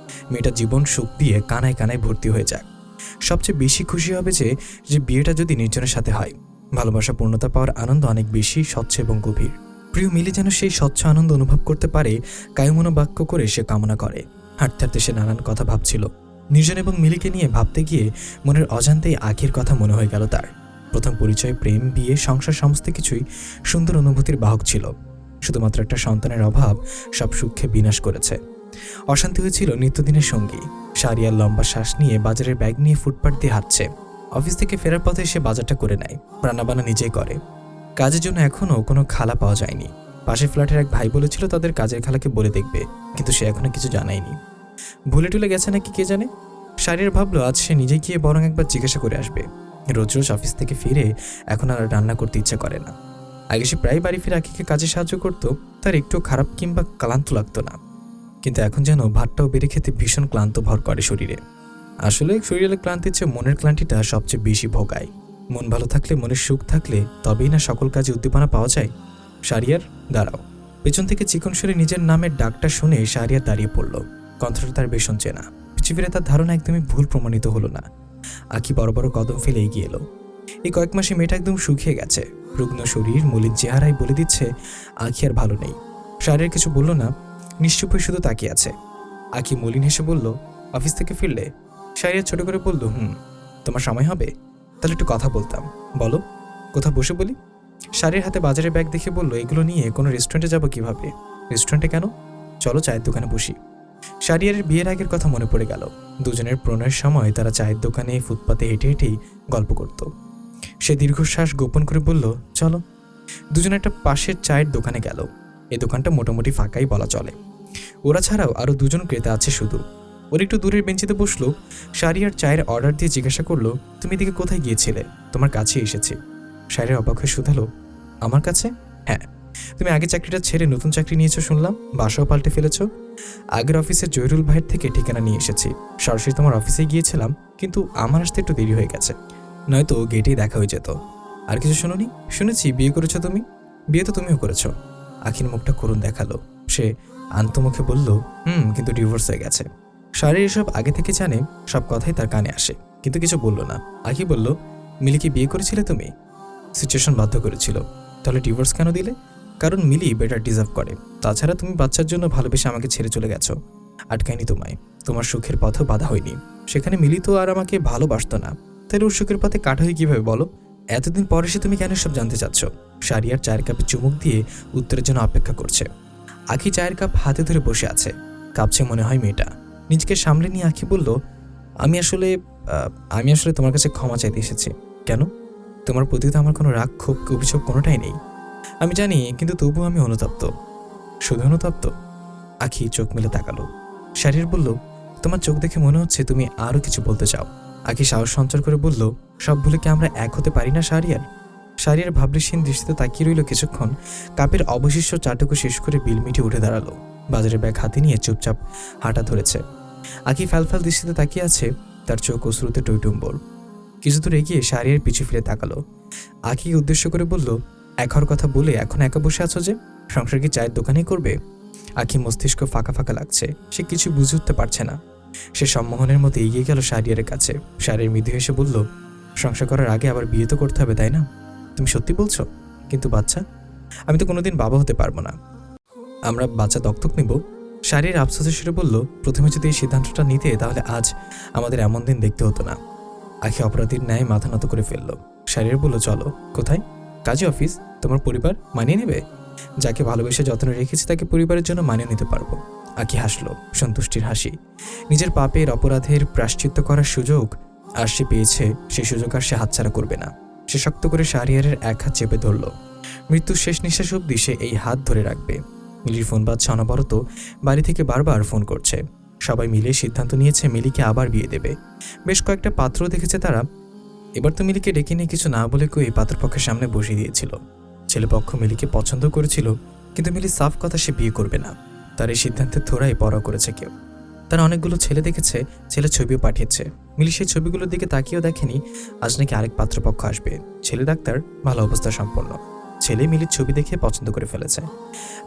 Speaker 1: মেয়েটা জীবন সুখ দিয়ে কানায় কানায় ভর্তি হয়ে যাক। সবচেয়ে বেশি খুশি হবে যে বিয়েটা যদি নির্জনের সাথে হয়। ভালোবাসা পূর্ণতা পাওয়ার আনন্দ অনেক বেশি স্বচ্ছ এবং গভীর। প্রিয় মিলি যেন সেই স্বচ্ছ আনন্দ অনুভব করতে পারে, কায়মনোবাক্য করে সে কামনা করে। হাঁটতে হাঁটতে সে নানান কথা ভাবছিল। নির্জন এবং মিলিকে নিয়ে ভাবতে গিয়ে মনের অজান্তেই আখির কথা মনে হয়ে গেল তার। প্রথম পরিচয়, প্রেম, বিয়ে, সংসার সমস্ত কিছুই সুন্দর অনুভূতির বাহক ছিল। শুধুমাত্র একটা সন্তানের অভাব সব সুখকে বিনাশ করেছে। অশান্তি হয়েছিল নিত্যদিনের সঙ্গী। শারিয়ার লম্বা শ্বাস নিয়ে বাজারের ব্যাগ নিয়ে ফুটপাথ দিয়ে হাঁটছে। অফিস থেকে ফেরার পথে সে বাজারটা করে নেয়, রান্নাবান্না নিজেই করে। কাজের জন্য এখনও কোনো খালা পাওয়া যায়নি। পাশের ফ্ল্যাটের এক ভাই বলেছিল তাদের কাজের খালাকে বলে দেখবে, কিন্তু সে এখনো কিছু জানায়নি। ভুলে টুলে গেছে নাকি কে জানে। শারিয়ার ভাবলো আজ সে নিজে গিয়ে বরং একবার জিজ্ঞাসা করে আসবে। রোজ রোজ অফিস থেকে ফিরে এখন আর রান্না করতে ইচ্ছা করে না। আগে সে প্রায় বাড়ি ফিরে আখিকে কাজে সাহায্য করত, তার একটু খারাপ কিংবা ক্লান্ত লাগতো না। কিন্তু এখন যেন ভাতটাও বেড়ে খেতে ভীষণ ক্লান্ত ভর করে শরীরে। আসলে শরীরের ক্লান্তির চেয়ে মনের ক্লান্তিটা সবচেয়ে বেশি ভোগায়। মন ভালো থাকলে, মনের সুখ থাকলে তবেই না সকল কাজে উদ্দীপনা পাওয়া যায়। শারিয়ার, দাঁড়াও। পেছন থেকে চিকন সুরে নিজের নামের ডাকটা শুনে শারিয়ার দাঁড়িয়ে পড়ল। কণ্ঠটা তার ভীষণ চেনা। পৃথিবীরে তার ধারণা একদমই ভুল প্রমাণিত হলো না। আখি বড় বড় কদম ফেলে এগিয়ে এলো। এই কয়েক মাসে মেয়েটা একদম শুকিয়ে গেছে। রুগ্ন শরীর, মলিন চেহারাই বলে দিচ্ছে আখি আর ভালো নেই। শারিয়ার কিছু বলল না, নিশ্চুপ হয়ে শুধু তাকিয়ে আছে। আখি মলিন হেসে বলল, অফিস থেকে ফিরলে? শারিয়ার ছোট করে বলল, তোমার সময় হবে? তাহলে একটু কথা বলতাম। বলো। কোথাও বসে বলি? শারিয়ার হাতে বাজারের ব্যাগ দেখে বলল, এগুলো নিয়ে কোনো রেস্টুরেন্টে যাবো কিভাবে? রেস্টুরেন্টে কেন? চলো চায়ের দোকানে বসি। শারিয়ারের বিয়ের আগের কথা মনে পড়ে গেল। দুজনের প্রণয়ের সময় তারা চায়ের দোকানে ফুটপাতে হেঁটে হেঁটেই গল্প করত। সে দীর্ঘশ্বাস গোপন করে বলল, চলো। দুজনে একটা পাশের চায়ের দোকানে গেল। এই দোকানটা মোটামুটি ফাঁকাই বলা চলে। ওরা ছাড়াও আরও দুজন ক্রেতা আছে শুধু। ওর একটু দূরের বেঞ্চিতে বসলো। শারিয়ার চায়ের অর্ডার দিয়ে জিজ্ঞাসা করলো, তুমি এদিকে কোথায় গিয়েছিলে? তোমার কাছে এসেছি। শারিয়ার অবাক হয়ে শুধালো, আমার কাছে? হ্যাঁ, তুমি আগে চাকরিটা ছেড়ে নতুন চাকরি নিয়েছো শুনলাম, বাসাও পাল্টে ফেলেছো। আগের অফিসের জহিরুল ভাইয়ের থেকে ঠিকানা নিয়ে এসেছি। সরাসরি তোমার অফিসে গিয়েছিলাম, কিন্তু আমার আসতে একটু দেরি হয়ে গেছে, নয়তো গেটেই দেখা হয়ে যেত। আর কিছু শুনোনি? শুনেছি বিয়ে করেছো তুমি। বিয়ে তো তুমিও করেছো। আখির মুখটা করুণ দেখালো। সে আন্তমুখে বলল, কিন্তু ডিভোর্স হয়ে গেছে। শাড়ি এসব আগে থেকে জানে, সব কথাই তার কানে আসে, কিন্তু কিছু বলল না। আখি বলল, মিলিকে বিয়ে করেছিলে তুমি? সিচুয়েশন বাধ্য করেছিল। তাহলে ডিভোর্স কেন দিলে? কারণ মিলি বেটার ডিজার্ভ করে। তাছাড়া তুমি বাচ্চার জন্য ভালোবেসে আমাকে ছেড়ে চলে গেছো। আটকায়নি তোমায়, তোমার সুখের পথও বাধা হয়নি। সেখানে মিলি তো আর আমাকে ভালোবাসতো না, তাহলে ওর সুখের পথে কাটা হয়ে কিভাবে বলো? এতদিন পরে সে তুমি কেন সব জানতে চাচ্ছ? শারিয়ার চায়ের কাপে চুমুক দিয়ে উত্তরের জন্য অপেক্ষা করছে। আখি চায়ের কাপ হাতে ধরে বসে আছে, কাঁপছে মনে হয় মেয়েটা। নিজেকে সামলে নিয়ে আখি বলল, আমি আসলে তোমার কাছে ক্ষমা চাইতে এসেছি। কেন? তোমার প্রতি তো আমার কোনো রাগ, ক্ষোভ, অভিযোগ কোনোটাই নেই। আমি জানি, কিন্তু তবুও আমি অনুতপ্ত। শুধু অনুতপ্ত? আখি চোখ মেলে তাকালো। শারির বলল, তোমার চোখ দেখে মনে হচ্ছে তুমি আরও কিছু বলতে চাও। আখি সাহস সঞ্চার করে বলল, সব ভুলে কি আমরা এক হতে পারি না শারিয়ার? শারিয়ার ভাবলেশীন দৃষ্টিতে তাকিয়ে রইল কিছুক্ষণ। কাপের অবশিষ্ট চাটুকু শেষ করে বিল মিটিয়ে উঠে দাঁড়ালো। বাজারের ব্যাগ হাতে নিয়ে চুপচাপ হাঁটা ধরেছে। আখি ফ্যালফ্যাল দৃষ্টিতে তাকিয়ে আছে, তার চোখ অশ্রুতে টইটুম্বর। কিছু দূর এগিয়ে শারিয়ার পিছু ফিরে তাকালো। আখিকে উদ্দেশ্য করে বলল, এক হওয়ার কথা বলে এখন একা বসে আছো যে? সংসার কি চায়ের দোকানেই করবে? আখি মস্তিষ্ক ফাঁকা ফাঁকা লাগছে, সে কিছু বুঝে উঠতে পারছে না। সে সম্মোহনের মতো এগিয়ে গেল শারিয়ারের কাছে। শারিয়ার মৃদু হেসে বলল, সংসার করার আগে আবার বিয়ে তো করতে হবে, তাই না? তুমি সত্যি বলছো? কিন্তু বাচ্চা? আমি তো কোনোদিন বাবা হতে পারবো না। আমরা বাচ্চা দত্তক নিব? শারিয়ার আফসোসের সুরে বলল, প্রথমে যদি এই সিদ্ধান্তটা নিতে, তাহলে আজ আমাদের এমন দিন দেখতে হতো না। আখি অপরাধীর ন্যায় মাথা নত করে ফেলল। শারিয়ার বলল, চলো। কোথায়? কাজী অফিস। তোমার পরিবার মানিয়ে নেবে? যাকে ভালোবেসে যত্ন রেখেছি তাকে পরিবারের জন্য মানিয়ে নিতে পারবো। আখি হাসলো, সন্তুষ্টির হাসি। নিজের পাপের অপরাধের প্রায়শ্চিত্ত করার সুযোগ আর সে পেয়েছে, সেই সুযোগ আর সে হাতছাড়া করবে না। সে শক্ত করে শারিয়ারের এক হাত চেপে ধরল। মৃত্যুর শেষ নিঃশ্বাস অবধি সে এই হাত ধরে রাখবে। মিলির ফোন বাজছে অনবরত, বাড়ি থেকে বারবার ফোন করছে। সবাই মিলে সিদ্ধান্ত নিয়েছে মিলিকে আবার বিয়ে দেবে। বেশ কয়েকটা পাত্র দেখেছে তারা। এবার তো মিলিকে ডেকে নিয়ে কিছু না বলে কই পাত্রপক্ষের সামনে বসিয়ে দিয়েছিল। ছেলেপক্ষ মিলিকে পছন্দ করেছিল, কিন্তু মিলি সাফ কথা সে বিয়ে করবে না। তার এই সিদ্ধান্তের থোড়াই পড়া করেছে কেউ। তারা অনেকগুলো ছেলে দেখেছে, ছেলের ছবিও পাঠিয়েছে। মিলি সেই ছবিগুলোর দিকে তাকিয়েও দেখেনি আজ নাকি আরেক পাত্রপক্ষ আসবে। ছেলে ডাক্তার, ভালো অবস্থা সম্পন্ন। ছেলে মিলির ছবি দেখে পছন্দ করে ফেলেছে,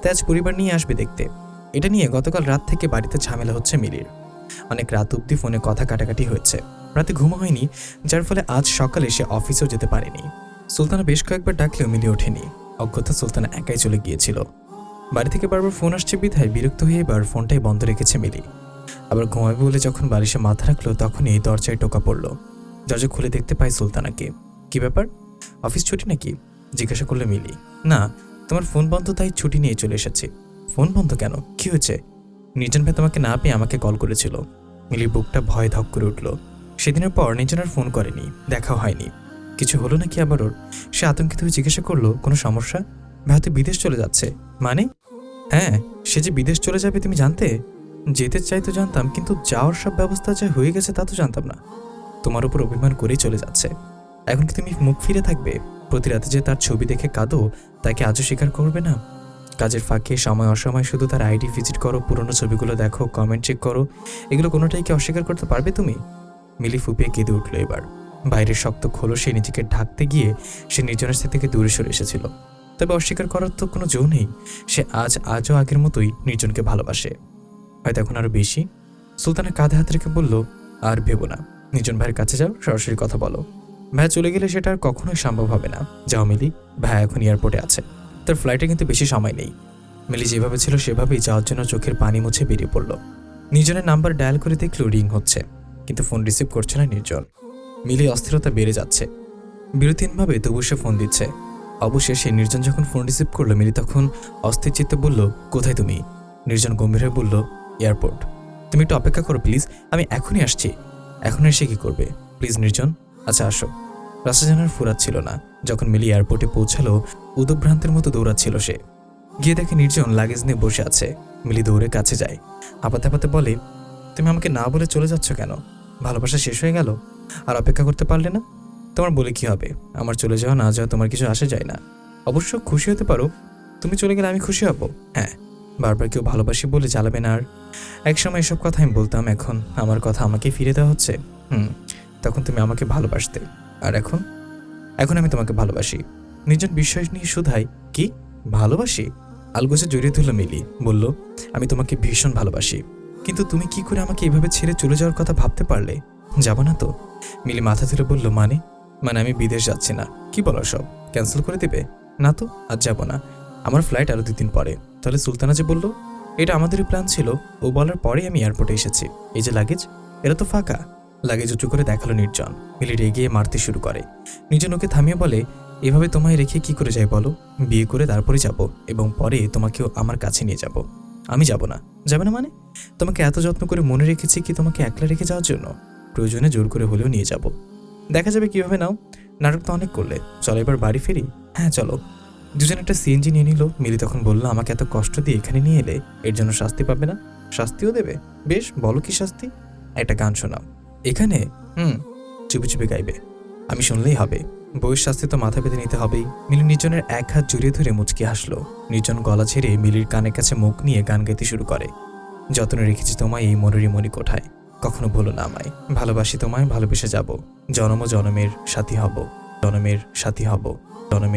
Speaker 1: তাই আজ পরিবার নিয়ে আসবে দেখতে। এটা নিয়ে গতকাল রাত থেকে বাড়িতে ঝামেলা হচ্ছে মিলির। অনেক রাত অবধি ফোনে কথা কাটাকাটি হয়েছে। রাতে ঘুম হয়নি, যার ফলে আজ সকালে সে অফিসেও যেতে পারেনি। সুলতানা বেশ কয়েকবার ডাকলেও মিলি ওঠেনি। অজ্ঞতা সুলতানা একাই চলে গিয়েছিল। বাড়ি থেকে বারবার ফোন আসছে বিধায় বিরক্ত হয়ে এবার ফোনটাই বন্ধ রেখেছে মিলি। আবার ঘুমাবে বলে যখন বালিশে মাথা রাখলো, তখনই দরজায় টোকা পড়ল। দরজা খুলে দেখতে পায় সুলতানাকে। কি ব্যাপার, অফিস ছুটি নাকি? জিজ্ঞাসা করলো মিলি। না, তোমার ফোন বন্ধ, তাই ছুটি নিয়ে চলে এসেছি। ফোন বন্ধ কেন? কি হয়েছে? নির্জন ভাই তোমাকে না পেয়ে আমাকে কল করেছিল। মিলির বুকটা ভয় ধক করে উঠল। সেদিনের পর নির্জন আর ফোন করেনি, দেখাও হয়নি। কিছু হলো নাকি আবার ওর? সে আতঙ্কিত হয়ে জিজ্ঞাসা করলো, কোনো সমস্যা? ভাইতে বিদেশ চলে যাচ্ছে মানে? হ্যাঁ, সে যে বিদেশ চলে যাবে তুমি জানতে? যেতে চাই তো জানতাম, কিন্তু যাওয়ার সব ব্যবস্থা যে হয়ে গেছে তা তো জানতাম না। তোমার উপর অভিমান করেই চলে যাচ্ছে। এখন কি তুমি মুখ ফিরে থাকবে? প্রতি রাতে যে তার ছবি দেখে কাঁদো, তাকে আজও স্বীকার করবে না? কাজের ফাঁকে সময় অসময় শুধু তার আইডি ভিজিট করো, পুরনো ছবিগুলো দেখো, কমেন্ট চেক করো, এগুলো কোনোটাই কি অস্বীকার করতে পারবে তুমি? মিলি ফুপিয়ে কেঁদে উঠলো এবার। বাইরের শক্ত খোলসে নিজেকে ঢাকতে গিয়ে সে নির্জনের থেকে দূরে সরে এসেছিল। তবে অস্বীকার করার তো কোনো জো নেই। সে আজও আগের মতোই নির্জনকে ভালোবাসে, হয়তো এখন আরো বেশি। সুলতানের কাঁধে হাত রেখে বলল, আর ভেবো না, নির্জন ভাইয়ের কাছে যাও, সরাসরি কথা বলো। ভাইয়া চলে গেলে সেটা আর কখনোই সম্ভব হবে না। যাও মিলি, ভাইয়া এখন এয়ারপোর্টে আছে, তার ফ্লাইটে কিন্তু বেশি সময় নেই। মিলি যেভাবে ছিল সেভাবেই যাওয়ার জন্য চোখের পানি মুছে বেরিয়ে পড়ল। নির্জনের নাম্বার ডায়াল করে দেখলো রিং হচ্ছে, কিন্তু ফোন রিসিভ করছে না নির্জন। মিলি অস্থিরতা বেড়ে যাচ্ছে। বিরতিহীনভাবে তবু সে ফোন দিচ্ছে। অবশেষে নির্জন যখন ফোন রিসিভ করলো, মিলি তখন অস্থির চিত্তে বলল, কোথায় তুমি? নির্জন গম্ভীর হয়ে বলল, এয়ারপোর্ট। তুমি একটু অপেক্ষা করো প্লিজ, আমি এখনই আসছি। এখন এসে কি করবে? প্লিজ নির্জন, আচ্ছা আসো। রাস্তা জানার ফুরাত ছিল না। যখন মিলি এয়ারপোর্টে পৌঁছালো, উদভ্রান্তের মতো দৌড়াচ্ছিল সে। গিয়ে দেখে নির্জন লাগেজ নিয়ে বসে আছে। মিলি দৌড়ে কাছে যায়, হাঁপাতে হাঁপাতে বলে, তুমি আমাকে না বলে চলে যাচ্ছ কেন? ভালোবাসা শেষ হয়ে গেল? আর অপেক্ষা করতে পারলে না? তোমার বলে কি হবে? আমার চলে যাওয়া না যাওয়া তোমার কিছু আসে যায় না। অবশ্য খুশি হতে পারো, তুমি চলে গেলে আমি খুশি হব। হ্যাঁ, বারবার কেউ ভালোবাসি বলে জ্বালাবে না আর। একসময় এসব কথা আমি বলতাম, এখন আমার কথা আমাকে ফিরে দেওয়া হচ্ছে। তখন তুমি আমাকে ভালোবাসতে, আর এখন এখন আমি তোমাকে ভালোবাসি। নিজের বিশ্বাস নিয়ে শুধাই, কি ভালোবাসি? আলগোছে জড়িয়ে ধরল মিলি, বলল, আমি তোমাকে ভীষণ ভালোবাসি। কিন্তু তুমি কি করে আমাকে এভাবে ছেড়ে চলে যাওয়ার কথা ভাবতে পারলে? যাব না তো? মিলি মাথা তুলে বলল, মানে আমি বিদেশ যাচ্ছি না। কি বলো সব? ক্যান্সেল করে দেবে? না তো, আজ যাব না। আমার ফ্লাইট আরো 2 দিন পরে। তাহলে সুলতানা যে বলল, এটা আমাদেরই প্ল্যান ছিল। ও বলার পরেই আমি এয়ারপোর্টে এসেছি। এই যে লাগেজ, এটা তো ফাঁকা। লাগেজ উঁচু করে দেখালো নির্জন। মিলি রেগে মারতে শুরু করে। নির্জন ওকে থামিয়ে বলে, এভাবে তোমায় রেখে কি করে যাই বলো? বিয়ে করে তারপরে যাব, এবং পরে তোমাকেও আমার কাছে নিয়ে যাব। আমি যাব না। যাবে না মানে? তোমাকে এত যত্ন করে মনে রেখেছি কি তোমাকে একলা রেখে যাওয়ার জন্য? প্রয়োজনে জোর করে হলেও নিয়ে যাব। দেখা যাবে কিভাবে নাও। নাটক তো অনেক করলে, চলো এবার বাড়ি ফিরি। হ্যাঁ চলো। দুজন একটা সিএনজি নিয়ে নিল। মিলি তখন বলল, আমাকে এত কষ্ট দিয়ে এখানে নিয়ে এলে, এর জন্য শাস্তি পাবে না? শাস্তিও দেবে? বেশ, বলো কি শাস্তি? একটা গান শোনাও। এখানে? চুপি চুপি গাইবে, আমি শুনলেই হবে। বউয়ের শাস্তি তো মাথা পেতে নিতে হবেই। মিলি নির্জনের এক হাত জড়িয়ে ধরে মুচকি হাসলো। নির্জন গলা ছেড়ে মিলির কানের কাছে মুখ নিয়ে গান গাইতে শুরু করে। যত্নে রেখেছি তোমায় এই মনেরই মনি কোঠায়, কখনো ভুলো না আমায়। ভালোবাসি তোমায়, ভালোবেসে যাব। জনম জনমের সাথী হব, জনমের সাথী হব, জনমের